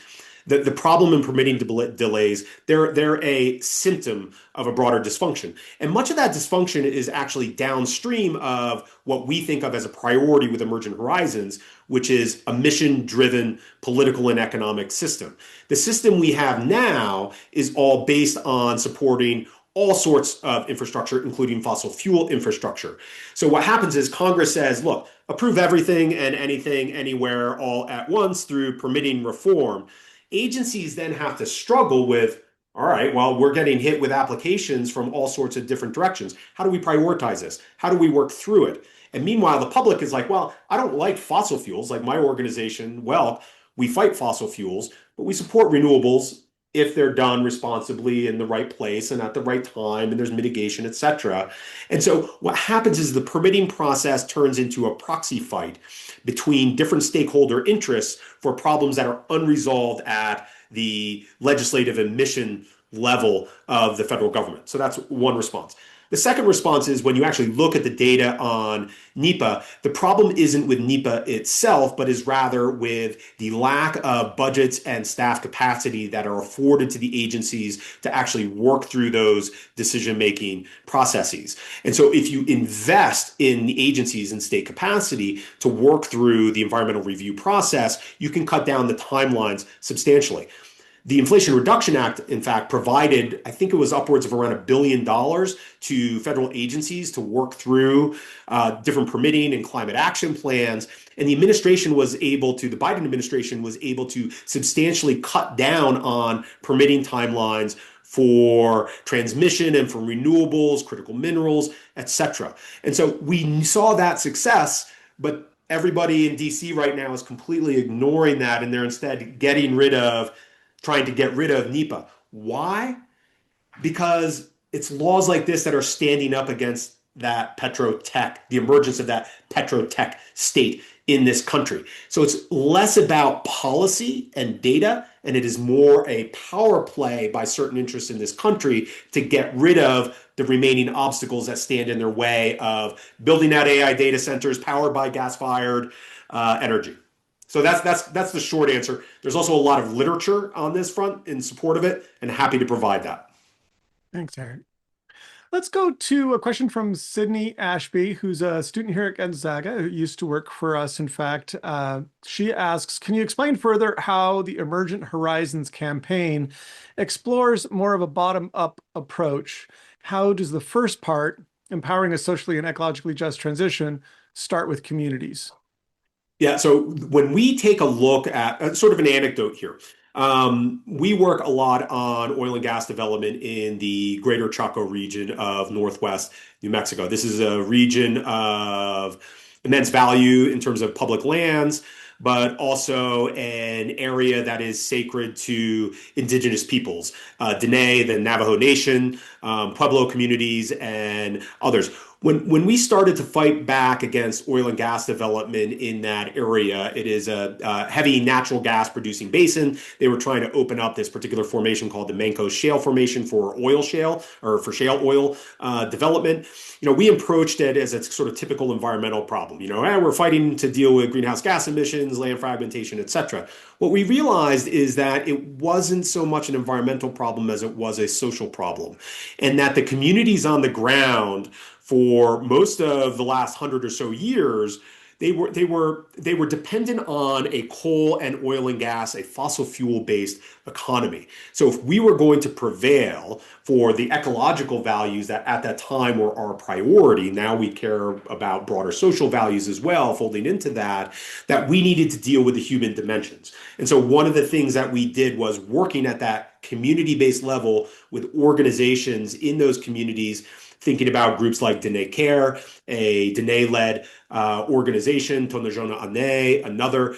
the problem in permitting delays, they're a symptom of a broader dysfunction. And much of that dysfunction is actually downstream of what we think of as a priority with Emergent Horizons, which is a mission-driven political and economic system. The system we have now is all based on supporting all sorts of infrastructure, including fossil fuel infrastructure. So what happens is Congress says, look, approve everything and anything, anywhere, all at once through permitting reform. Agencies then have to struggle with, all right, well, we're getting hit with applications from all sorts of different directions. How do we prioritize this? How do we work through it? And meanwhile, the public is like, well, I don't like fossil fuels. Like my organization, well, we fight fossil fuels, but we support renewables if they're done responsibly in the right place and at the right time, and there's mitigation, et cetera. And so what happens is the permitting process turns into a proxy fight between different stakeholder interests for problems that are unresolved at the legislative and mission level of the federal government. So that's one response. The second response is when you actually look at the data on NEPA, the problem isn't with NEPA itself, but is rather with the lack of budgets and staff capacity that are afforded to the agencies to actually work through those decision-making processes. And so if you invest in the agencies and state capacity to work through the environmental review process, you can cut down the timelines substantially. The Inflation Reduction Act, in fact, provided, I think it was upwards of around $1 billion to federal agencies to work through different permitting and climate action plans. And the Biden administration was able to substantially cut down on permitting timelines for transmission and for renewables, critical minerals, et cetera. And so we saw that success, but everybody in DC right now is completely ignoring that, and they're instead trying to get rid of NEPA. Why? Because it's laws like this that are standing up against that petrotech, the emergence of that petrotech state in this country. So it's less about policy and data, and it is more a power play by certain interests in this country to get rid of the remaining obstacles that stand in their way of building out AI data centers powered by gas-fired energy. So that's the short answer. There's also a lot of literature on this front in support of it, and happy to provide that. Thanks, Eric. Let's go to a question from Sydney Ashby, who's a student here at Gonzaga, who used to work for us, in fact. She asks, can you explain further how the Emergent Horizons campaign explores more of a bottom-up approach? How does the first part, empowering a socially and ecologically just transition, start with communities? Yeah, so when we take a look at sort of an anecdote here, we work a lot on oil and gas development in the greater Chaco region of Northwest New Mexico. This is a region of immense value in terms of public lands, but also an area that is sacred to indigenous peoples, Dene, the Navajo Nation, Pueblo communities, and others. When we started to fight back against oil and gas development in that area, it is a heavy natural gas producing basin. They were trying to open up this particular formation called the Manco Shale Formation for oil shale or for shale oil development. We approached it as a sort of typical environmental problem. We're fighting to deal with greenhouse gas emissions, land fragmentation, et cetera. What we realized is that it wasn't so much an environmental problem as it was a social problem, and that the communities on the ground for most of the last 100 or so years, they were dependent on a coal and oil and gas, a fossil fuel based economy. So if we were going to prevail for the ecological values that at that time were our priority, now we care about broader social values as well, folding into that we needed to deal with the human dimensions. And so one of the things that we did was working at that community-based level with organizations in those communities, thinking about groups like Dene Care, a Dene-led organization, Tonajona Ane, another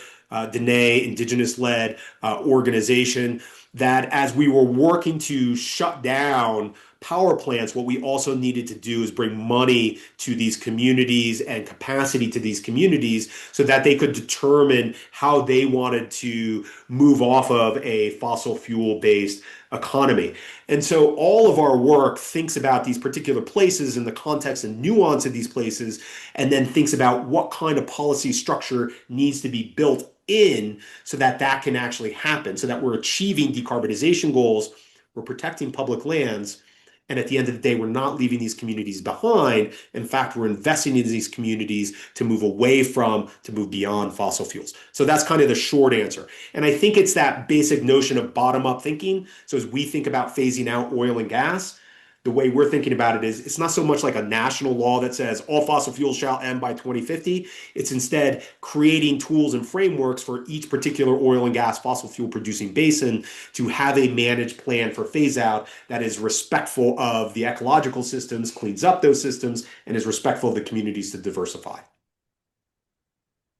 Dene indigenous-led organization, that as we were working to shut down power plants, what we also needed to do is bring money to these communities and capacity to these communities so that they could determine how they wanted to move off of a fossil fuel based economy. And so all of our work thinks about these particular places in the context and nuance of these places, and then thinks about what kind of policy structure needs to be built in so that that can actually happen, so that we're achieving decarbonization goals, we're protecting public lands, and at the end of the day, we're not leaving these communities behind. In fact, we're investing in these communities to move away from, to move beyond fossil fuels. So that's kind of the short answer. And I think it's that basic notion of bottom-up thinking. So as we think about phasing out oil and gas, the way we're thinking about it is it's not so much like a national law that says all fossil fuels shall end by 2050. It's instead creating tools and frameworks for each particular oil and gas fossil fuel producing basin to have a managed plan for phase out that is respectful of the ecological systems, cleans up those systems, and is respectful of the communities to diversify.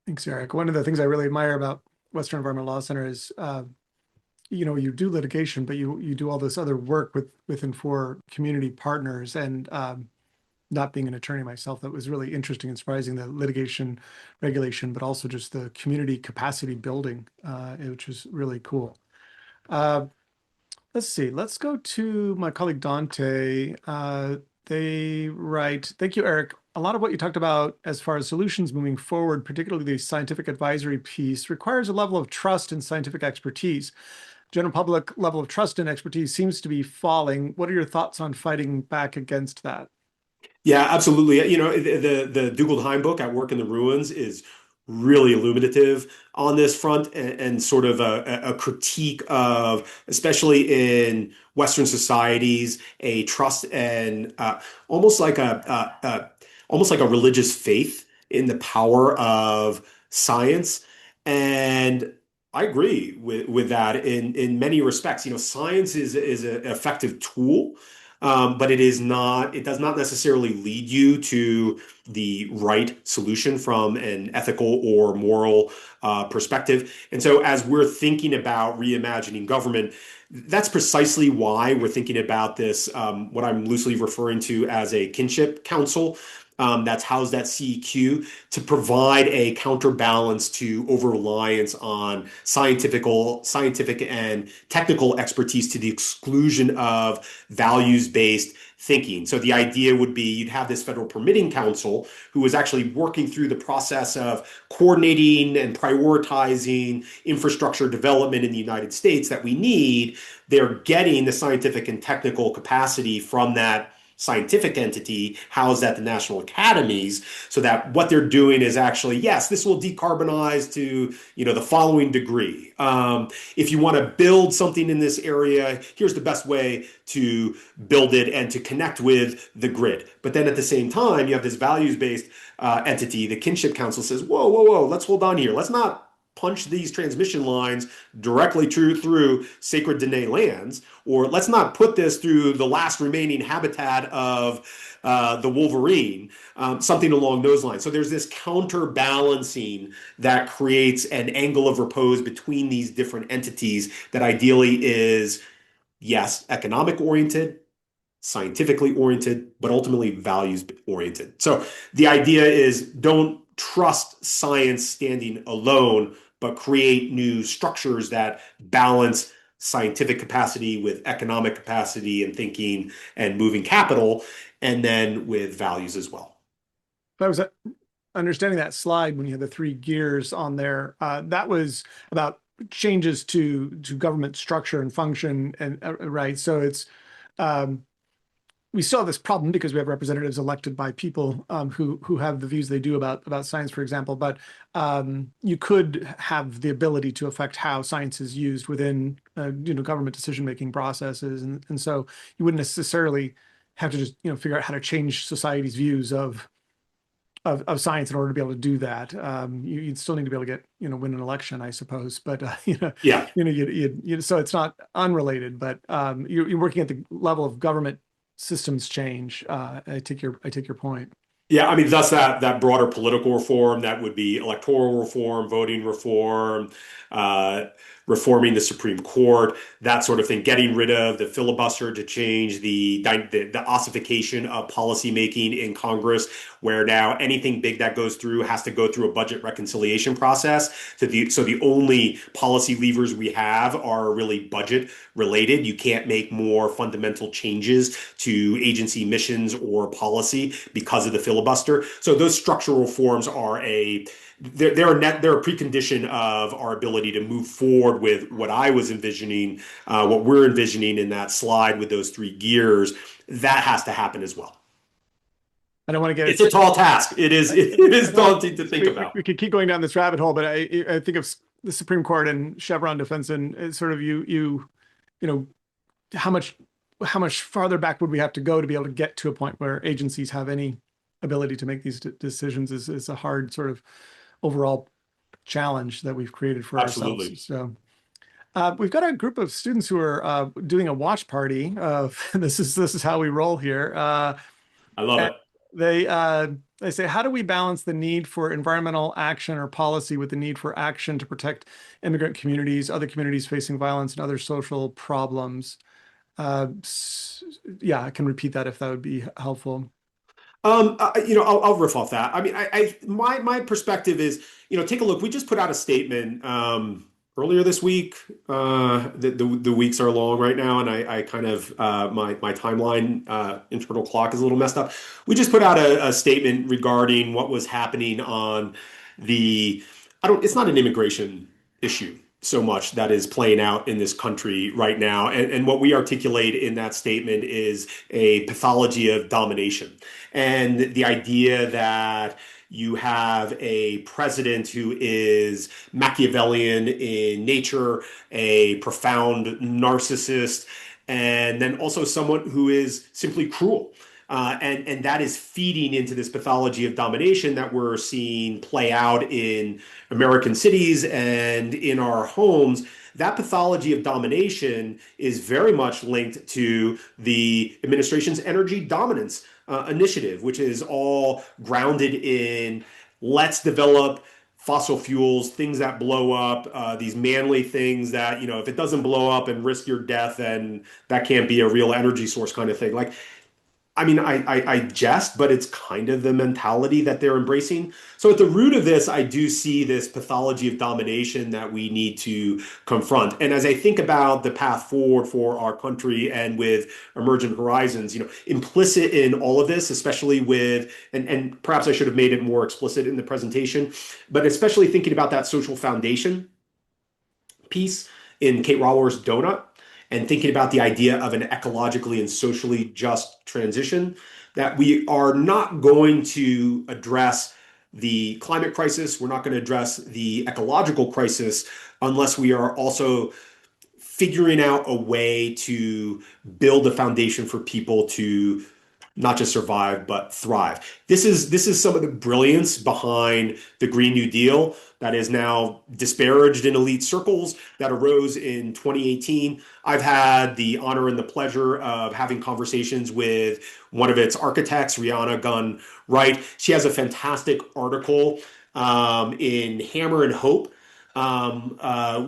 Thanks, Eric. One of the things I really admire about Western Environmental Law Center is you do litigation, but you do all this other work within for community partners. And not being an attorney myself, that was really interesting and surprising, the litigation regulation, but also just the community capacity building, which is really cool. Let's see. Let's go to my colleague Dante. They write, thank you, Eric. A lot of what you talked about as far as solutions moving forward, particularly the scientific advisory piece, requires a level of trust in scientific expertise. General public level of trust and expertise seems to be falling. What are your thoughts on fighting back against that? Yeah, absolutely. The Dougald Heim book, At Work in the Ruins, is really illuminative on this front, and sort of a critique of, especially in Western societies, a trust and almost like a religious faith in the power of science. And I agree with that in many respects. Science is an effective tool, but it does not necessarily lead you to the right solution from an ethical or moral perspective. And so as we're thinking about reimagining government, that's precisely why we're thinking about this, what I'm loosely referring to as a kinship council. that's housed at CEQ to provide a counterbalance to over-reliance on scientific and technical expertise to the exclusion of values-based thinking. So the idea would be you'd have this federal permitting council who is actually working through the process of coordinating and prioritizing infrastructure development in the United States that we need. They're getting the scientific and technical capacity from that scientific entity housed at the national academies, so that what they're doing is actually, yes, this will decarbonize to the following degree. If you want to build something in this area, here's the best way to build it and to connect with the grid. But then at the same time, you have this values-based entity. The Kinship Council says, whoa, whoa, whoa, let's hold on here. Let's not punch these transmission lines directly through sacred Dene lands, or let's not put this through the last remaining habitat of the wolverine, something along those lines. So there's this counterbalancing that creates an angle of repose between these different entities that ideally is, yes, economic oriented, scientifically oriented, but ultimately values oriented. So the idea is don't trust science standing alone, but create new structures that balance scientific capacity with economic capacity and thinking and moving capital, and then with values as well. If I was understanding that slide when you had the three gears on there, that was about changes to government structure and function, and right. So it's we still have this problem because we have representatives elected by people who have the views they do about science, for example. But you could have the ability to affect how science is used within government decision-making processes, and so you wouldn't necessarily have to just figure out how to change society's views of science in order to be able to do that. You'd still need to be able to get win an election, I suppose. But Yeah. So it's not unrelated, but you're working at the level of government systems change. I take your point. Yeah, I mean, thus that broader political reform, that would be electoral reform, voting reform, uh, reforming the Supreme Court, that sort of thing, getting rid of the filibuster to change the ossification of policymaking in Congress, where now anything big that goes through has to go through a budget reconciliation process. So the only policy levers we have are really budget related. You can't make more fundamental changes to agency missions or policy because of the filibuster. So those structural reforms are they're a precondition of our ability to move forward with what I was envisioning, what we're envisioning in that slide with those three gears. That has to happen as well. I don't want to get It's a tall task. It is daunting to think about. We could keep going down this rabbit hole, but I think of the Supreme Court and Chevron defense, and it's sort of you know how much farther back would we have to go to be able to get to a point where agencies have any ability to make these decisions is a hard sort of overall challenge that we've created for Absolutely. ourselves. So we've got a group of students who are doing a watch party of this is how we roll here. I love it. They say, how do we balance the need for environmental action or policy with the need for action to protect immigrant communities, other communities facing violence, and other social problems? Yeah, I can repeat that if that would be helpful. I'll riff off that. I mean, my perspective is, take a look. We just put out a statement earlier this week. The weeks are long right now, and I kind of my timeline internal clock is a little messed up. We just put out a statement regarding what was happening on the. It's not an immigration issue so much that is playing out in this country right now. And what we articulate in that statement is a pathology of domination. And the idea that you have a president who is Machiavellian in nature, a profound narcissist, and then also someone who is simply cruel. And that is feeding into this pathology of domination that we're seeing play out in American cities and in our homes. That pathology of domination is very much linked to the administration's energy dominance initiative, which is all grounded in let's develop fossil fuels, things that blow up, these manly things that, if it doesn't blow up and risk your death, then that can't be a real energy source kind of thing. Like, I mean, I jest, but it's kind of the mentality that they're embracing. So at the root of this, I do see this pathology of domination that we need to confront. And as I think about the path forward for our country and with Emergent Horizons, implicit in all of this, especially with, and perhaps I should have made it more explicit in the presentation, but especially thinking about that social foundation piece in Kate Raworth's Donut and thinking about the idea of an ecologically and socially just transition, that we are not going to address the climate crisis, we're not going to address the ecological crisis unless we are also figuring out a way to build a foundation for people to not just survive but thrive. This is some of the brilliance behind the Green New Deal that is now disparaged in elite circles that arose in 2018. I've had the honor and the pleasure of having conversations with one of its architects, Rihanna Gunn Wright. She has a fantastic article in Hammer and Hope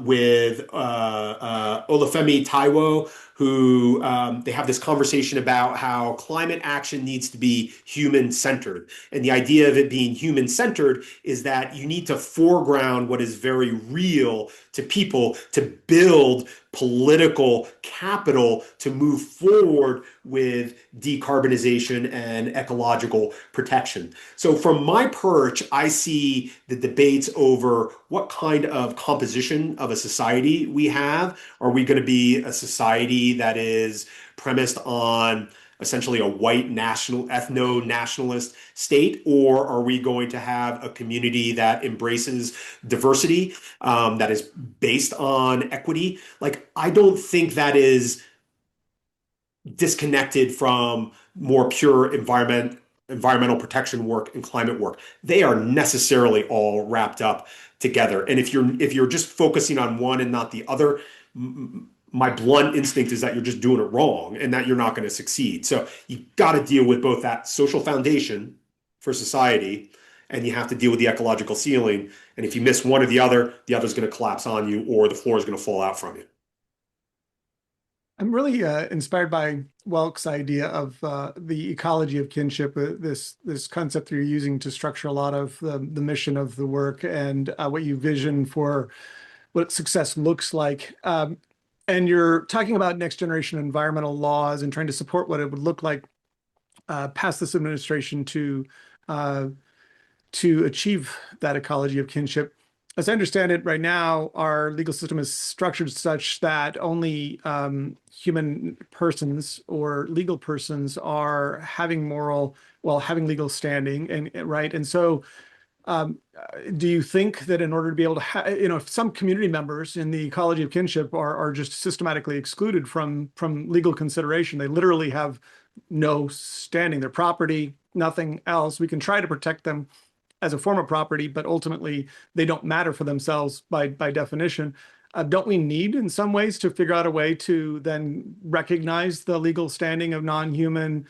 with Olufemi Taiwo, who they have this conversation about how climate action needs to be human centered. And the idea of it being human centered is that you need to foreground what is very real to people to build political capital to move forward with decarbonization and ecological protection. So from my perch, I see the debates over what kind of composition of a society we have. Are we going to be a society that is premised on essentially a white national ethno-nationalist state, or are we going to have a community that embraces diversity, that is based on equity? Like, I don't think that is disconnected from more pure environmental protection work and climate work. They are necessarily all wrapped up together. And if you're just focusing on one and not the other, my blunt instinct is that you're just doing it wrong and that you're not going to succeed. So you got to deal with both that social foundation for society and you have to deal with the ecological ceiling. And if you miss one or the other's going to collapse on you or the floor is going to fall out from you. I'm really inspired by Welk's idea of the ecology of kinship, this concept that you're using to structure a lot of the mission of the work and what you vision for what success looks like. And you're talking about next generation environmental laws and trying to support what it would look like past this administration to achieve that ecology of kinship. As I understand it, right now, our legal system is structured such that only human persons or legal persons are having having legal standing, and right. And so, do you think that in order to be able to if some community members in the ecology of kinship are just systematically excluded from legal consideration, they literally have no standing, their property, nothing else, we can try to protect them as a form of property, but ultimately they don't matter for themselves by definition. Don't we need in some ways to figure out a way to then recognize the legal standing of non-human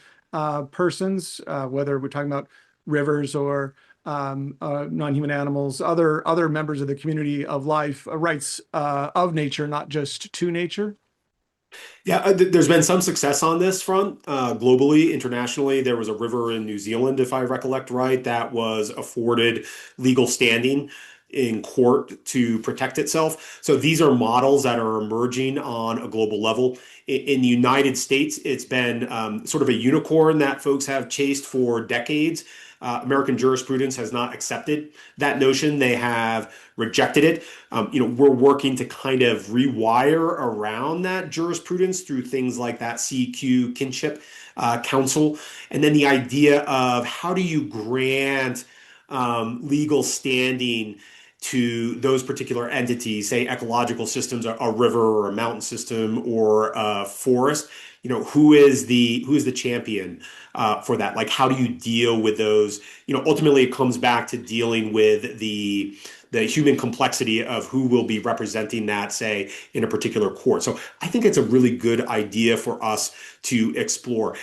persons, whether we're talking about rivers or non-human animals, other members of the community of life, rights of nature, not just to nature? Yeah, there's been some success on this front globally, internationally. There was a river in New Zealand, if I recollect right, that was afforded legal standing in court to protect itself. So these are models that are emerging on a global level. In the United States, it's been sort of a unicorn that folks have chased for decades. American jurisprudence has not accepted that notion. They have rejected it. We're working to kind of rewire around that jurisprudence through things like that CQ Kinship Council. And then the idea of how do you grant legal standing to those particular entities, say ecological systems, a river or a mountain system or a forest. Who is the champion for that? Like, how do you deal with those? Ultimately, it comes back to dealing with the human complexity of who will be representing that, say, in a particular court. So I think it's a really good idea for us to explore.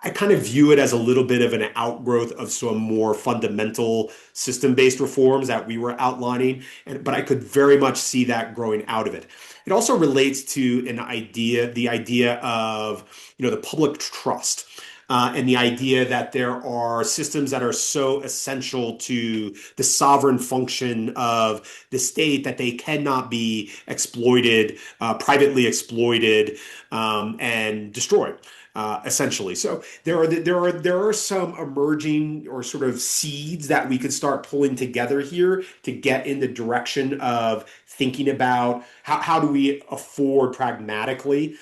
I kind of view it as a little bit of an outgrowth of some more fundamental system-based reforms that we were outlining, but I could very much see that growing out of it. It also relates to the idea of the public trust. and the idea that there are systems that are so essential to the sovereign function of the state that they cannot be exploited, privately exploited, and destroyed. Essentially, so there are some emerging or sort of seeds that we could start pulling together here to get in the direction of thinking about how do we afford pragmatically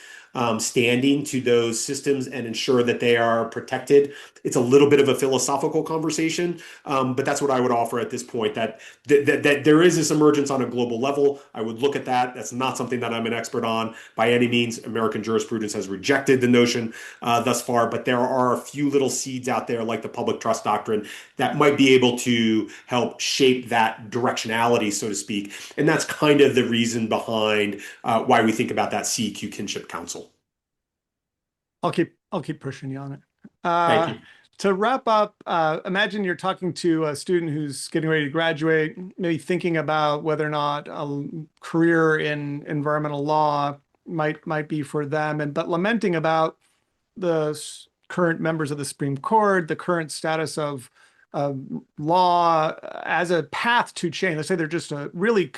standing to those systems and ensure that they are protected. It's a little bit of a philosophical conversation, but that's what I would offer at this point. That there is this emergence on a global level. I would look at that. That's not something that I'm an expert on by any means. American jurisprudence has rejected the notion thus far, but there are a few little seeds out there, like the public trust doctrine, that might be able to help shape that directionality, so to speak. And that's kind of the reason behind why we think about that CEQ Kinship Council. I'll keep pushing you on it. Thank Uh, you. to wrap up, imagine you're talking to a student who's getting ready to graduate, maybe thinking about whether or not a career in environmental law might be for them, but lamenting about the current members of the Supreme Court, the current status of law as a path to change. Let's say they're just really,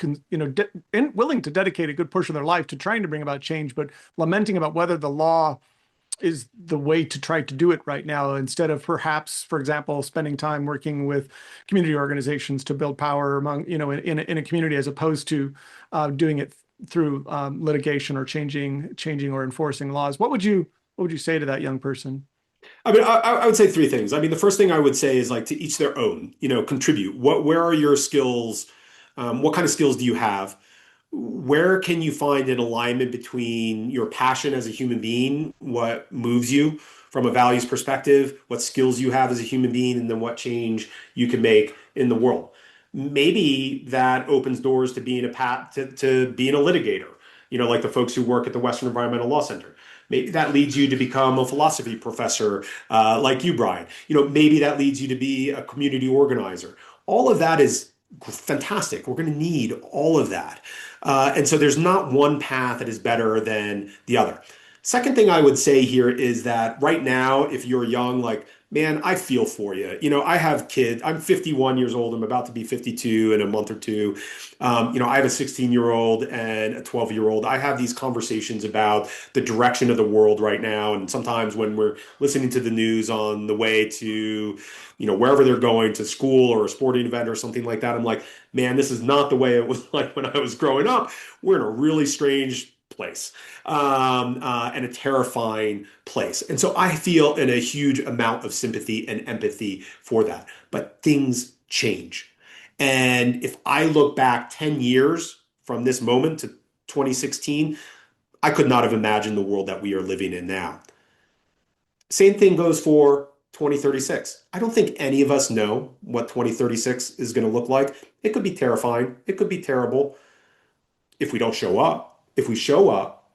willing to dedicate a good portion of their life to trying to bring about change, but lamenting about whether the law is the way to try to do it right now, instead of perhaps, for example, spending time working with community organizations to build power among, in a community, as opposed to doing it through litigation or changing or enforcing laws. What would you say to that young person? I mean, I would say three things. I mean, the first thing I would say is like to each their own, contribute. Where are your skills? What kind of skills do you have? Where can you find an alignment between your passion as a human being, what moves you from a values perspective, what skills you have as a human being, and then what change you can make in the world? Maybe that opens doors to being a to being a litigator, like the folks who work at the Western Environmental Law Center. Maybe that leads you to become a philosophy professor, like you, Brian. Maybe that leads you to be a community organizer. All of that is fantastic. We're going to need all of that. And so there's not one path that is better than the other. Second thing I would say here is that right now, if you're young, like, man, I feel for you. I have kids. I'm 51 years old. I'm about to be 52 in a month or two. I have a 16-year-old and a 12-year-old. I have these conversations about the direction of the world right now. And sometimes when we're listening to the news on the way to, wherever they're going to school or a sporting event or something like that, I'm like, man, this is not the way it was like when I was growing up. We're in a really strange place, and a terrifying place. And so I feel in a huge amount of sympathy and empathy for that. But things change. And if I look back 10 years from this moment to 2016, I could not have imagined the world that we are living in now. Same thing goes for 2036. I don't think any of us know what 2036 is going to look like. It could be terrifying. It could be terrible if we don't show up. If we show up,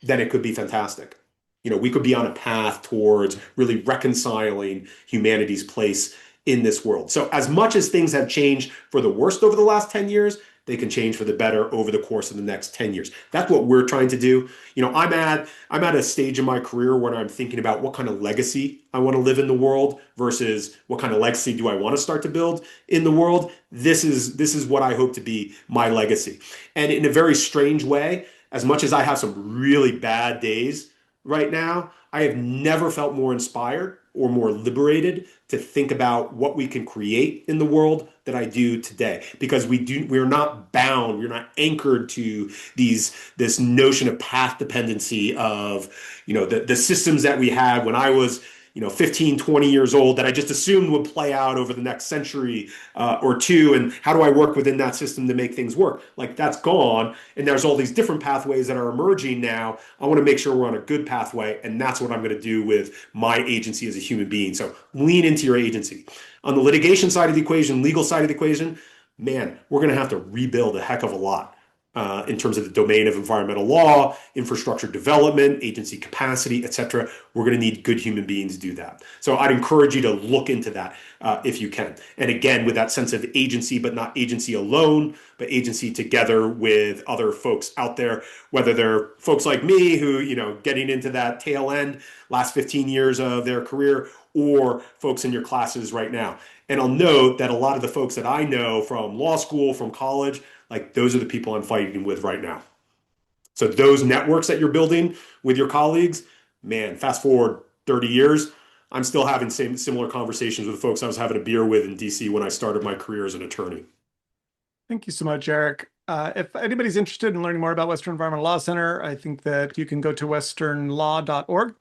then it could be fantastic. We could be on a path towards really reconciling humanity's place in this world. So as much as things have changed for the worst over the last 10 years, they can change for the better over the course of the next 10 years. That's what we're trying to do. I'm at a stage in my career where I'm thinking about what kind of legacy I want to live in the world versus what kind of legacy do I want to start to build in the world. This is what I hope to be my legacy. And in a very strange way, as much as I have some really bad days right now, I have never felt more inspired or more liberated to think about what we can create in the world than I do today. Because we're not bound, we're not anchored to this notion of path dependency of, the systems that we had when I was 15, 20 years old that I just assumed would play out over the next century or two. And how do I work within that system to make things work? Like, that's gone. And there's all these different pathways that are emerging now. I want to make sure we're on a good pathway. And that's what I'm going to do with my agency as a human being. So lean into your agency. On the litigation side of the equation, legal side of the equation, man, we're going to have to rebuild a heck of a lot. in terms of the domain of environmental law, infrastructure development, agency capacity, et cetera. We're going to need good human beings to do that. So I'd encourage you to look into that if you can. And again, with that sense of agency, but not agency alone, but agency together with other folks out there, whether they're folks like me who, getting into that tail end, last 15 years of their career, or folks in your classes right now. And I'll note that a lot of the folks that I know from law school, from college, like those are the people I'm fighting with right now. So those networks that you're building with your colleagues, man, fast forward 30 years, I'm still having similar conversations with folks I was having a beer with in DC when I started my career as an attorney. Thank you so much, Eric. If anybody's interested in learning more about Western Environmental Law Center, I think that you can go to westernlaw.org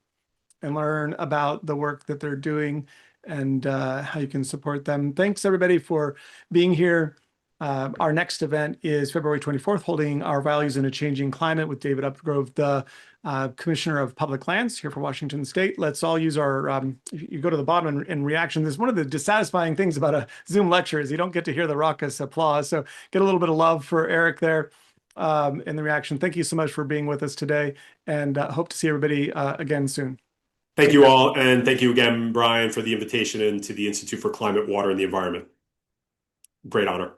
and learn about the work that they're doing and how you can support them. Thanks, everybody, for being here. Our next event is February 24th, holding Our Values in a Changing Climate with David Upgrove, the Commissioner of Public Lands here for Washington State. Let's all use our, if you go to the bottom in reaction, this is one of the dissatisfying things about a Zoom lecture is you don't get to hear the raucous applause. So get a little bit of love for Eric there in the reaction. Thank you so much for being with us today, and hope to see everybody again soon. Thank Take you care. all. And thank you again, Brian, for the invitation into the Institute for Climate, Water, and the Environment. Great honor.